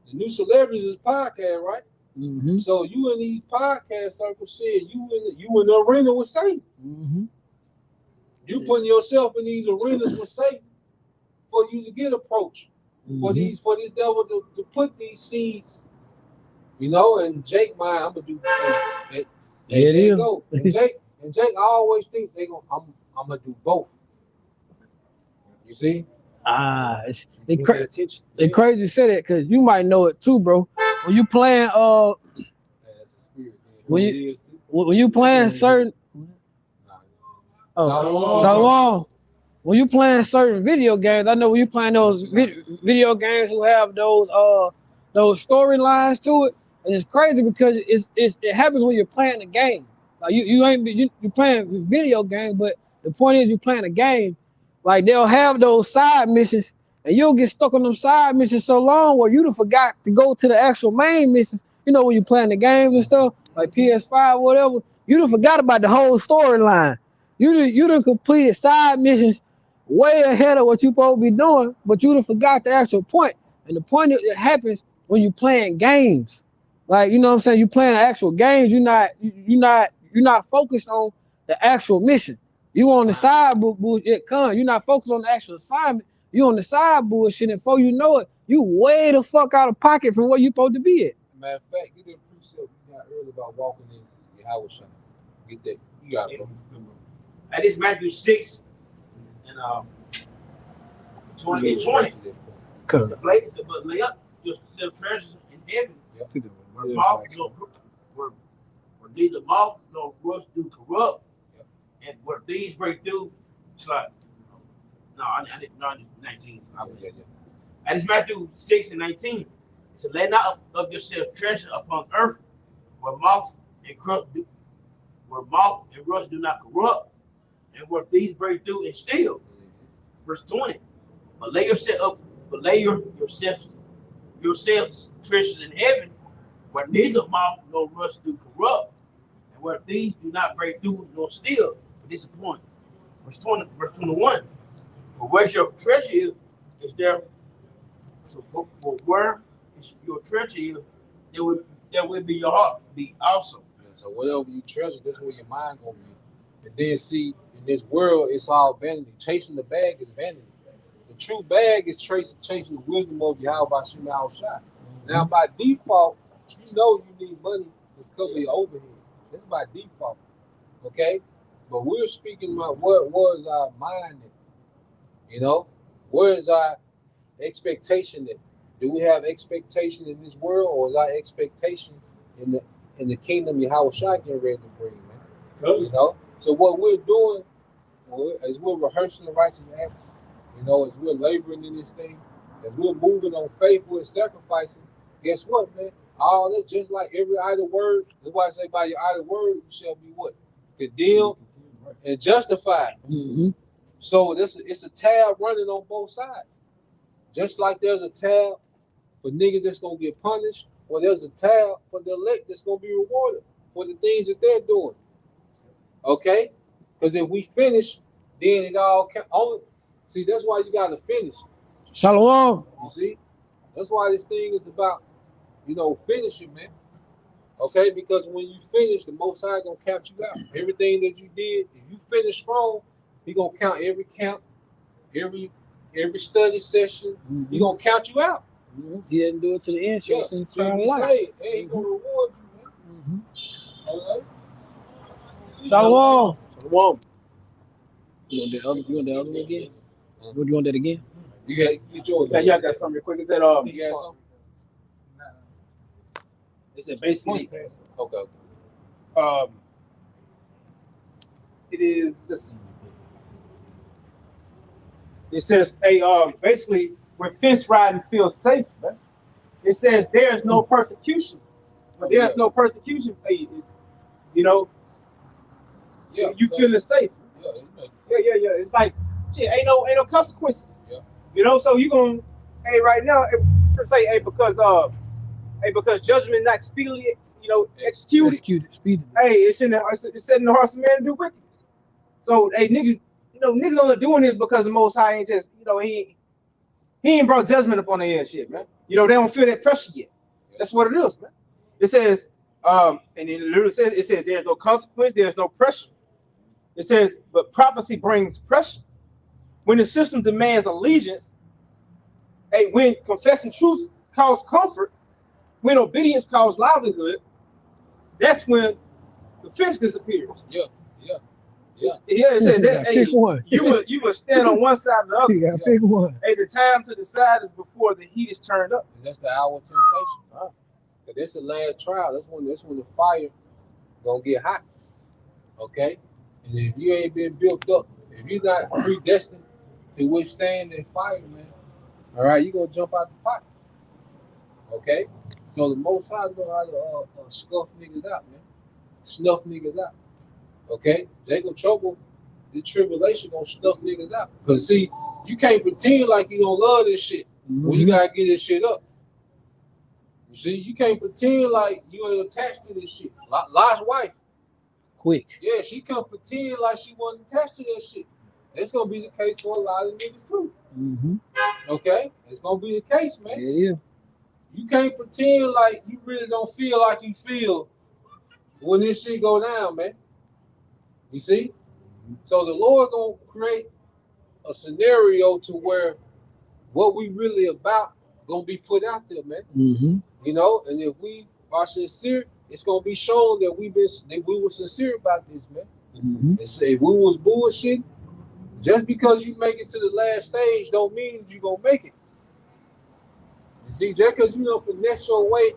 The new celebrities is podcast, right? Mm-hmm. So you in these podcast circles, shit, you in the arena with Satan. Mm-hmm. You putting yourself in these arenas with Satan for you to get approached. Mm-hmm. For this devil to put these seeds, and Jake, I'm gonna do. And there you go. And Jake, I always think I'm gonna do both. You see? It's crazy to say that because you might know it too, bro. When you playing when you playing certain when you playing certain video games, I know when you playing those video games who have those storylines to it, and it's crazy because it happens when you're playing the game. Like you playing video games, but the point is you playing a game. Like they'll have those side missions, and you'll get stuck on them side missions so long where you done forgot to go to the actual main mission. When you're playing the games and stuff, like PS5 or whatever, you done forgot about the whole storyline. You done completed side missions way ahead of what you supposed to be doing, but you done forgot the actual point. And the point it happens when you playing games. Like, you know what I'm saying? You playing actual games, you're not focused on the actual mission. You on the side bullshit, you're not focused on the actual assignment. You on the side bullshit, and before you know it, you way the fuck out of pocket from where you supposed to be at. Matter of fact, get that precept you got earlier about walking in Yahweh Shai. Get that. You got it, bro. That is Matthew 6 and 20 and 20. It's a place to lay up yourself treasures in heaven. Yep. Where neither moth nor rust do corrupt. Yep. And where thieves break through, it's like, I didn't know 19. That is Matthew 6 and 19. It's a lay not of yourself treasure upon earth, where moth and rust do not corrupt, and where thieves break through and steal. Verse 20. But lay yourselves treasures in heaven, where neither moth nor rust do corrupt, and where thieves do not break through nor steal. But this is the point. Verse 21. For where your treasure is there. So for where your treasure is, there will be your heart be also. So whatever you treasure, that's where your mind gonna be. And then see, in this world, it's all vanity. Chasing the bag is vanity. The true bag is chasing the wisdom of Yahweh Shem Shai. Now by default, you need money to cover your overhead. That's by default. Okay? But we're speaking about what was our mind in. Where is our expectation at? Do we have expectation in this world, or is our expectation in the kingdom Yahweh Shai getting ready to bring, man? So what we're doing is we're rehearsing the righteous acts, as we're laboring in this thing, as we're moving on faith, we're sacrificing. Guess what, man? All that, just like every idle word. That's why I say by your idle word you shall be what? Condemned and justified. Mm-hmm. So it's a tab running on both sides. Just like there's a tab for niggas that's gonna get punished, or there's a tab for the elect that's gonna be rewarded for the things that they're doing. Okay? Because if we finish, then it all only. See, that's why you gotta finish. Shalom. You see, that's why this thing is about, finishing, man. Okay, because when you finish, the Most High gonna count you out. Everything that you did, if you finish strong, He gonna count every count, every study session. Mm-hmm. He gonna count you out. Mm-hmm. He didn't do it to the end. Yeah, So you'll be saved, and He gonna reward you, man. Mm-hmm. Okay. Shalom. Shalom. You want that other one again? What do you want that again? You got yours. Yeah, I got something real quick. It said, You got something? it said basically, Okay. it is, let's see. It says, basically, when fence riding feels safe, man. It says there is no persecution. But there's no persecution phase, Yeah. you feeling safe. Yeah. It's like, shit, ain't no consequences. Yeah. So you gonna, right now, say, because judgment not speedily, executed. Speedily. It's set in the hearts of man to do wickedness. So, niggas, niggas only doing this because the Most High ain't just, he ain't brought judgment upon their ass shit, man. They don't feel that pressure yet. That's what it is, man. It says, and it literally says, there's no consequence, there's no pressure. It says, but prophecy brings pressure. When the system demands allegiance, when confessing truth causes comfort, when obedience causes livelihood, that's when the fence disappears. Yeah. It says that Pick one. you will stand on one side or the other. You gotta pick one. The time to decide is before the heat is turned up. And that's the hour of temptation. But that's the last trial. That's when the fire gonna get hot. Okay? And if you ain't been built up, if you're not predestined to withstand that fire, man, all right, you're gonna jump out the pot. Okay? So the Most High know how to scuff niggas out, man. Snuff niggas out. Okay? Jacob trouble, the tribulation gonna snuff niggas out. Because see, you can't pretend like you don't love this shit when you gotta get this shit up. You see, you can't pretend like you ain't attached to this shit. Lot's wife. Quick. Yeah, she can pretend like she wasn't attached to that shit. That's gonna be the case for a lot of niggas too. Mm-hmm. Okay? It's gonna be the case, man. Yeah. You can't pretend like you really don't feel like you feel when this shit go down, man. You see? So the Lord gonna create a scenario to where what we really about gonna be put out there, man. Mm-hmm. And if we are sincere, it's gonna be shown that we were sincere about this, man. Mm-hmm. And say if we was bullshit, just because you make it to the last stage don't mean you gonna make it. You see, just because finesse your way,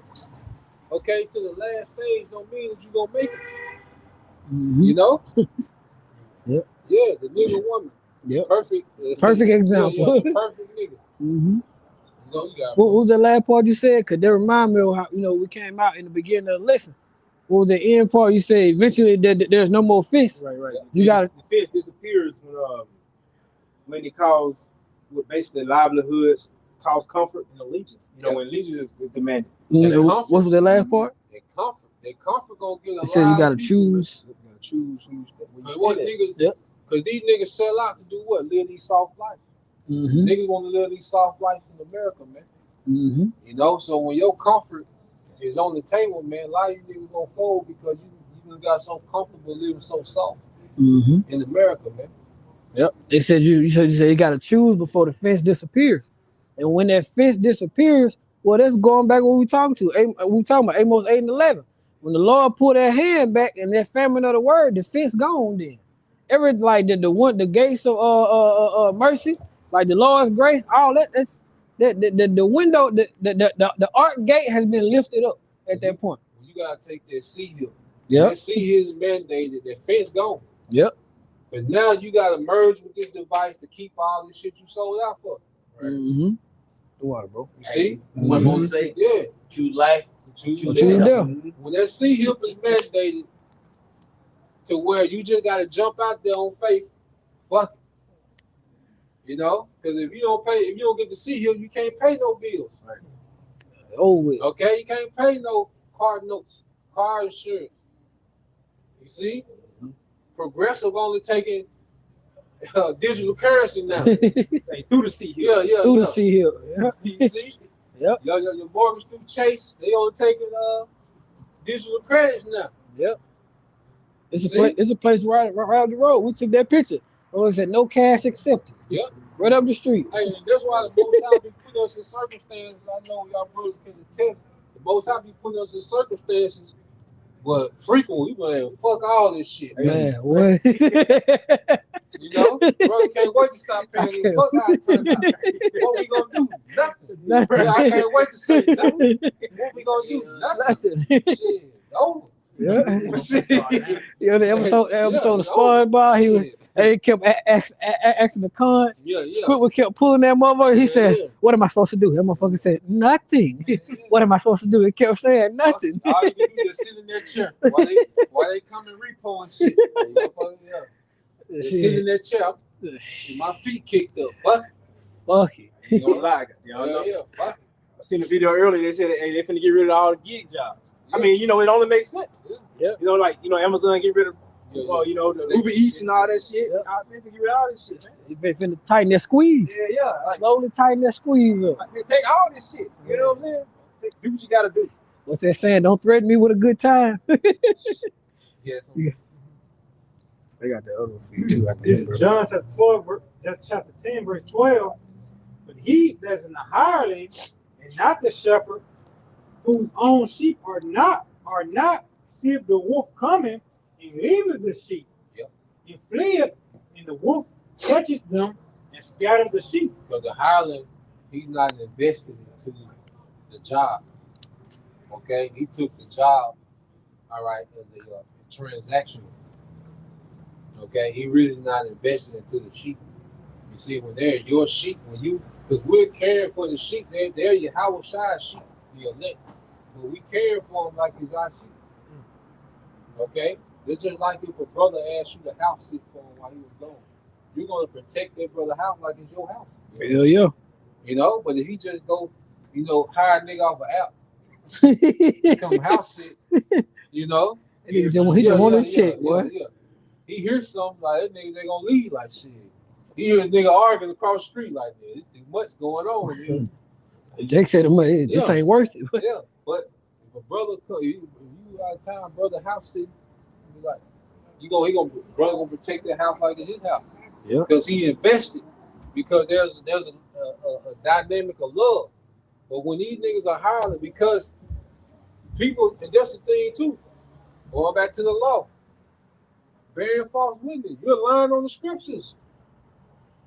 okay, to the last stage don't mean that you gonna make it. Mm-hmm. Yep. Yeah, the nigga woman. Yep. Perfect example. Yeah, perfect nigga. Mm-hmm. You got What was the last part you said? Because that remind me of how we came out in the beginning of the lesson. What was the end part? You said eventually there's no more fence. Right. You got the fence disappears when it causes basically livelihoods, cause comfort and allegiance. When allegiance is demanded. What was the last part? That comfort gonna get a lot. It said you gotta choose. You gotta choose who you niggas, because these niggas sell out to do what? Live these soft lives. Mm-hmm. Niggas want to live these soft lives in America, man. Mm-hmm. So when your comfort is on the table, man, a lot of you niggas gonna fold because you got so comfortable living so soft in America, man. Yep. They said you said you gotta choose before the fence disappears. And when that fence disappears, well, that's going back what we talking about Amos 8 and 11. When the Lord pulled that hand back and that famine of the word, the fence gone then. The gates of mercy, like the Lord's grace, all that's the window, the ark gate has been lifted up at that point. You gotta take that seal. Yeah. That seal is mandated. That fence gone. Yep. But now you gotta merge with this device to keep all this shit you sold out for. Right. Mm-hmm. The water, bro. You see? What I'm gonna say? Yeah. Choose life, What you do? When that C-hip is mandated to where you just got to jump out there on faith, fuck it. You know? Because if you don't get the C-hip, you can't pay no bills. Right. Oh, okay? You can't pay no car notes, car insurance. You see? Progressive only taking digital currency now. Through the C here. Yeah. Through the C here. Yeah. You see? Yep. Your mortgage through Chase, they only taking digital credits now. Yep. It's a place right around the road. We took that picture. Oh, it said no cash accepted. Yep. Right up the street. Hey, that's why the Most High be putting us in circumstances. I know y'all brothers can attest. The Most High be putting us in circumstances, but frequently we like, fuck all this shit. Man, what? You know, brother can't wait to stop paying this. Fuck how it turns out. What we gonna do? Nothing. I can't wait to say nothing. What we gonna do? Nothing. Shit, over. Yeah. Yeah, the episode of SpongeBob, he kept asking the con. Squidward kept pulling that motherfucker. He said, "What am I supposed to do?" That motherfucker said, "Nothing." What am I supposed to do? He kept saying, "Nothing." All you can do is sit in that chair while they come and repo and shit. Sit in that chair. My feet kicked up. Fuck it. You don't lie. Fuck it. I seen the video earlier. They said, hey, they finna get rid of all the gig jobs. I mean, you know, it only makes sense. Yeah. You know, like, you know, Amazon get rid of, you know, the Uber Eats and all that shit. Yeah. They finna get rid of all this shit, man. They finna tighten that squeeze. Yeah. Like, Slowly tighten that squeeze up. man, take all this shit. You know what I'm saying? Do what you gotta do. What's that saying? Don't threaten me with a good time. Yes. They got the other one for you too. This is John chapter 10, verse 12. But he that's in the hireling and not the shepherd, whose own sheep are not, seeth the wolf coming and leaveth the sheep, and fleeth, and the wolf catches them and scatters the sheep. But the hireling, he's not invested into the job. Okay, he took the job, all right, as a transactional. Okay, he really not invested into the sheep. You see, when they're your sheep, because we're caring for the sheep, they're your Hawashai sheep, the elect. But we care for them like he's our sheep. Okay? It's just like if a brother asked you to house sit for him while he was gone. You're going to protect that brother's house like it's your house. Hell yeah. You know, but if he just go, hire a nigga off an app, come house sit, you know. He just want to check, boy. Yeah. He hears something like that niggas ain't gonna leave like shit. He hears a nigga arguing across the street like that. There's too much going on. Jake said, "This ain't worth it." Yeah, but if a brother, if you out of town, brother house sitting, like brother gonna protect that house like it's his house. Yeah, because he invested. Because there's a dynamic of love. But when these niggas are hiring, because people, and that's the thing too. Going back to the law. Bearing false witness. You're lying on the scriptures.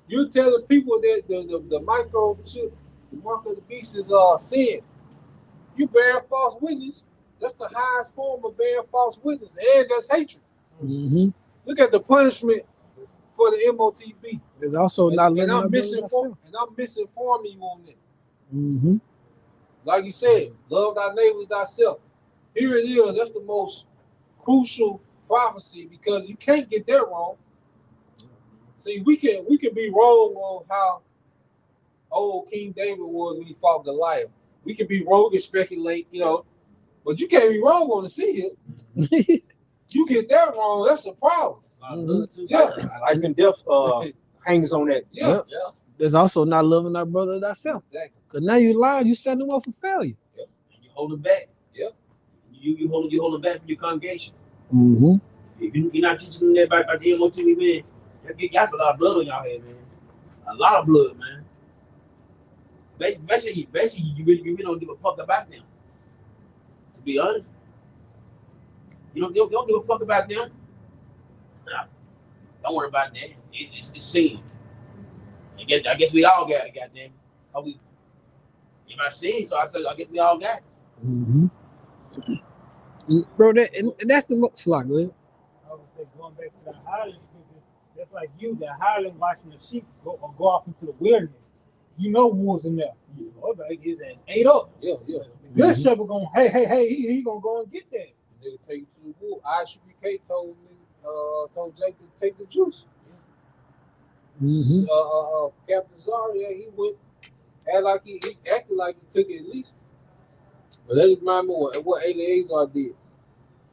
You're telling people that the microchip, the mark of the beast is sin. You bearing false witness. That's the highest form of bearing false witness, and that's hatred. Mm-hmm. Look at the punishment for the MOTB. There's also not and I'm misinforming you on that. Mm-hmm. Like you said, love thy neighbor as thyself. Here it is. That's the most crucial prophecy, because you can't get that wrong. See, we can be wrong on how old King David was when he fought Goliath. We can be wrong and speculate, but you can't be wrong on the sea. You get that wrong, that's a problem. Mm-hmm. Yeah, life and death hangs on that. Yeah. There's also not loving our brother as thyself. Exactly. Because now you lying, you setting them up for failure. Yep. You hold it back. Yep. You hold it back from your congregation. Mm-hmm. If you're not teaching them that about the MOTV, man, y'all got a lot of blood on y'all head, man. A lot of blood, man. Basically, you really don't give a fuck about them. To be honest, you don't give a fuck about them. Nah, don't worry about that. It's sin. I guess we all got it, goddamn. If I sin, so I said, I guess we all got it. Mm-hmm. Bro, and that's the most like, man. I would say, going back to the hireling scripture, that's like you, the hireling watching the sheep go off into the wilderness. You know wolves in there. Oh, like his ass ate up. Yeah. Good shepherd gonna, hey, he gonna go and get that. Nigga take you to the wood. ISBK told Jake to take the juice. Captain Zarya, he went he acted like he took it at least. But that remind me what Eleazar did.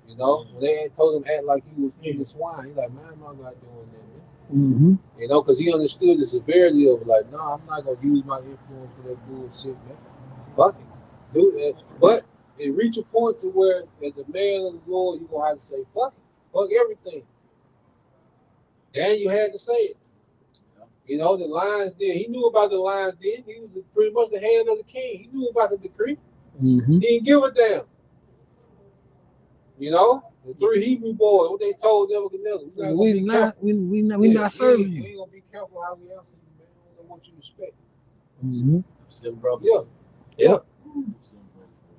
You know, when they told him act like he was eating swine, he's like, man, I'm not doing that, man. You know, because he understood the severity of it. Like, no, I'm not gonna use my influence for that bullshit, man. Fuck it, do it. But it reached a point to where, as the man of the Lord, you gonna have to say, fuck it, fuck everything. And you had to say it. You know, the lions did. He knew about the lions did. He was pretty much the hand of the king. He knew about the decree. He didn't give a damn. You know, the 3 Hebrew boys, what they told Nebuchadnezzar, we not serving you. We ain't gonna be careful how we answer you, man. We don't want you to respect. Seven brothers. Yeah.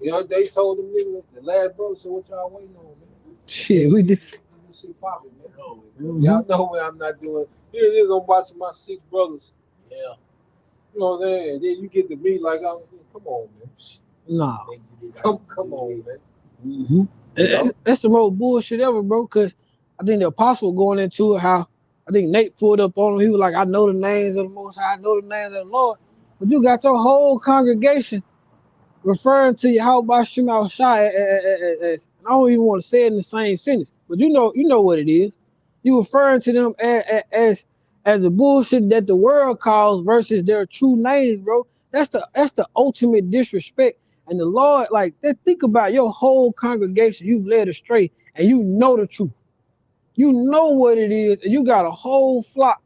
You know, they told them niggas, the last brother said, what y'all waiting on, man? Shit, we did. See popping, man. Y'all know what I'm not doing. Here it is, I'm watching my 6 brothers. Yeah. You know what I'm saying? And then you get to me like, come on, man. Nah. Come on, man. That's the most bullshit ever, bro. Cause I think the apostle going into it, how I think Nate pulled up on him. He was like, I know the names of the Most High, I know the names of the Lord. But you got your whole congregation referring to Yahweh Shem Shai as, I don't even want to say it in the same sentence, but you know what it is. You referring to them as the bullshit that the world calls versus their true names, bro. That's the ultimate disrespect. And the Lord, like, think about your whole congregation you've led astray, and you know the truth. You know what it is, and you got a whole flock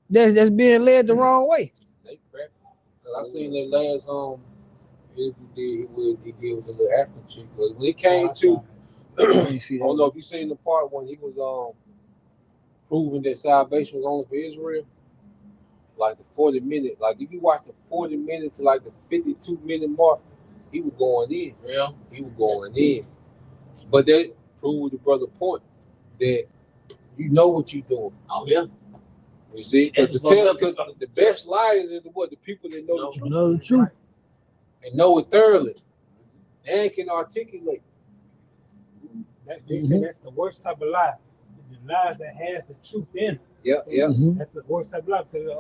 that's being led the wrong way. They crap. I seen that last he did with the little African chick. But when it came to, I don't know if you seen the part when he was proving that salvation was only for Israel. Like the 40-minute, like if you watch the 40-minute to like the 52-minute mark, he was going in. Yeah. He was going in. But that proved the brother point that you know what you're doing. Oh, yeah. You see? Because the best liars is the people that know the truth. Know the truth. And know it thoroughly. And can articulate. They say that's the worst type of lie. The lies that has the truth in it. Yeah. That's the worst type of lie. Because,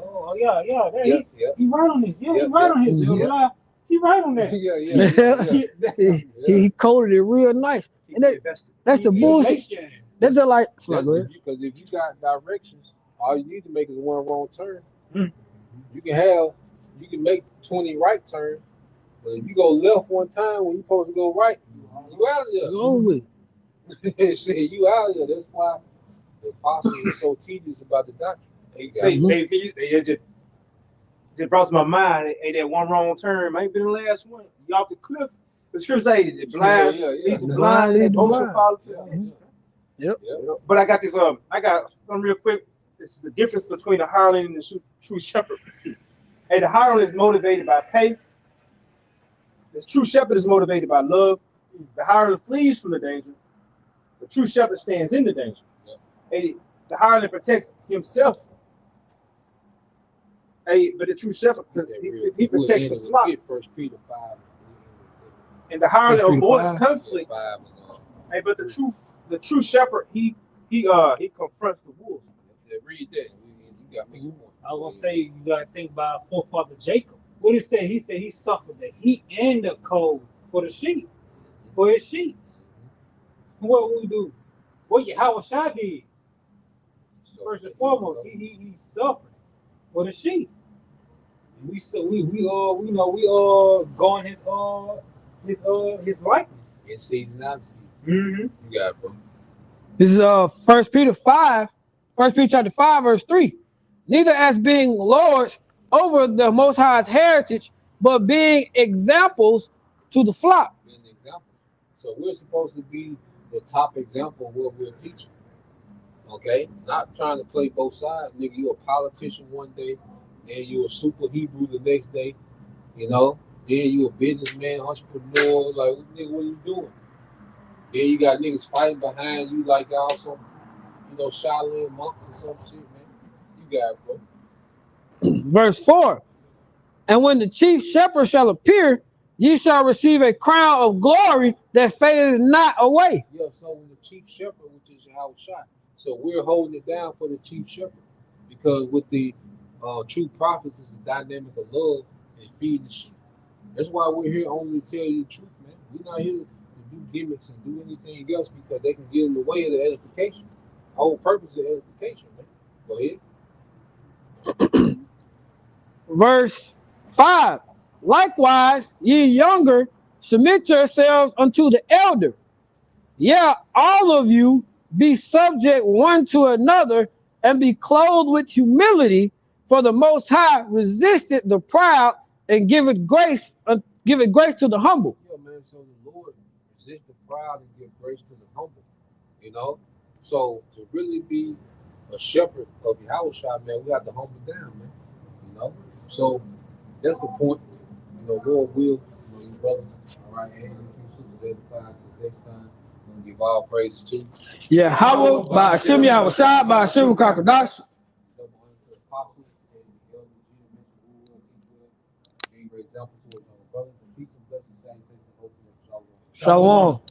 he right on this. He right on his lie. He right on that. He coded it real nice. And that's the bullshit. That's just like, because if you got directions, all you need to make is one wrong turn. You can make 20 right turns, but if you go left one time when you're supposed to go right, you out of there. Go with it. See, you out of there. That's why the apostle is so tedious about the doctrine. It just brought to my mind, that one wrong turn might be the last one. You off the cliff. The scripture say the blind lead the blind, and both shall follow to the Yep. But I got this. I got some real quick. This is the difference between the hireling and the true shepherd. Hey, the hireling is motivated by pay. The true shepherd is motivated by love. The hireling flees from the danger. The true shepherd stands in the danger. Hey, the hireling protects himself. Hey, but the true shepherd, he protects the flock. 1 Peter 5. And the hireling avoids conflict. Hey, but the true shepherd, he confronts the wolves. Read that. You got me. I was gonna say you gotta think about forefather Jacob. What it said? He said he suffered the heat and the cold for the sheep, for his sheep. What we do? What Yahweh Shai did? First and foremost, he suffered for the sheep. We all going his likeness. In season, out of season. Mm-hmm. You got it, bro. This is 1 Peter 5, 1 Peter chapter 5, verse 3. Neither as being lords over the Most High's heritage, but being examples to the flock. Being an example. So we're supposed to be the top example of what we're teaching. Okay? Not trying to play both sides. Nigga, you a politician one day, and you a super Hebrew the next day. You know? Then you a businessman, entrepreneur. Like, nigga, what are you doing? Then you got niggas fighting behind you like y'all some, Shaolin monks or some shit, man. You got it, bro. Verse 4. And when the chief shepherd shall appear, ye shall receive a crown of glory that fadeth not away. Yeah, so when the chief shepherd, which is Yahweh Shai, so we're holding it down for the chief shepherd because with the true prophets, it's a dynamic of love and feeding the sheep. That's why we're here only to tell you the truth, man. We're not here to do gimmicks and do anything else because they can get in the way of the edification. The whole purpose of edification, man. Go ahead. Verse 5. Likewise, ye younger, submit yourselves unto the elder. Yeah, all of you be subject one to another and be clothed with humility, for the Most High resisteth the proud and giveth grace to the humble. Yeah, man. So the Lord resists the proud and give grace to the humble. You know, so to really be a shepherd of Yahweh Shai, man, we have to humble down, man. You know, so that's the point. You know, Lord will, you know, you brothers, all right, and you sisters edified to next time. I'm gonna give all praises to Yeah, Howell by Hashem Yahweh Shai by Hashem Kakadash. Being great example to our brothers and peace and blessings, salutations, and hope. Shalom.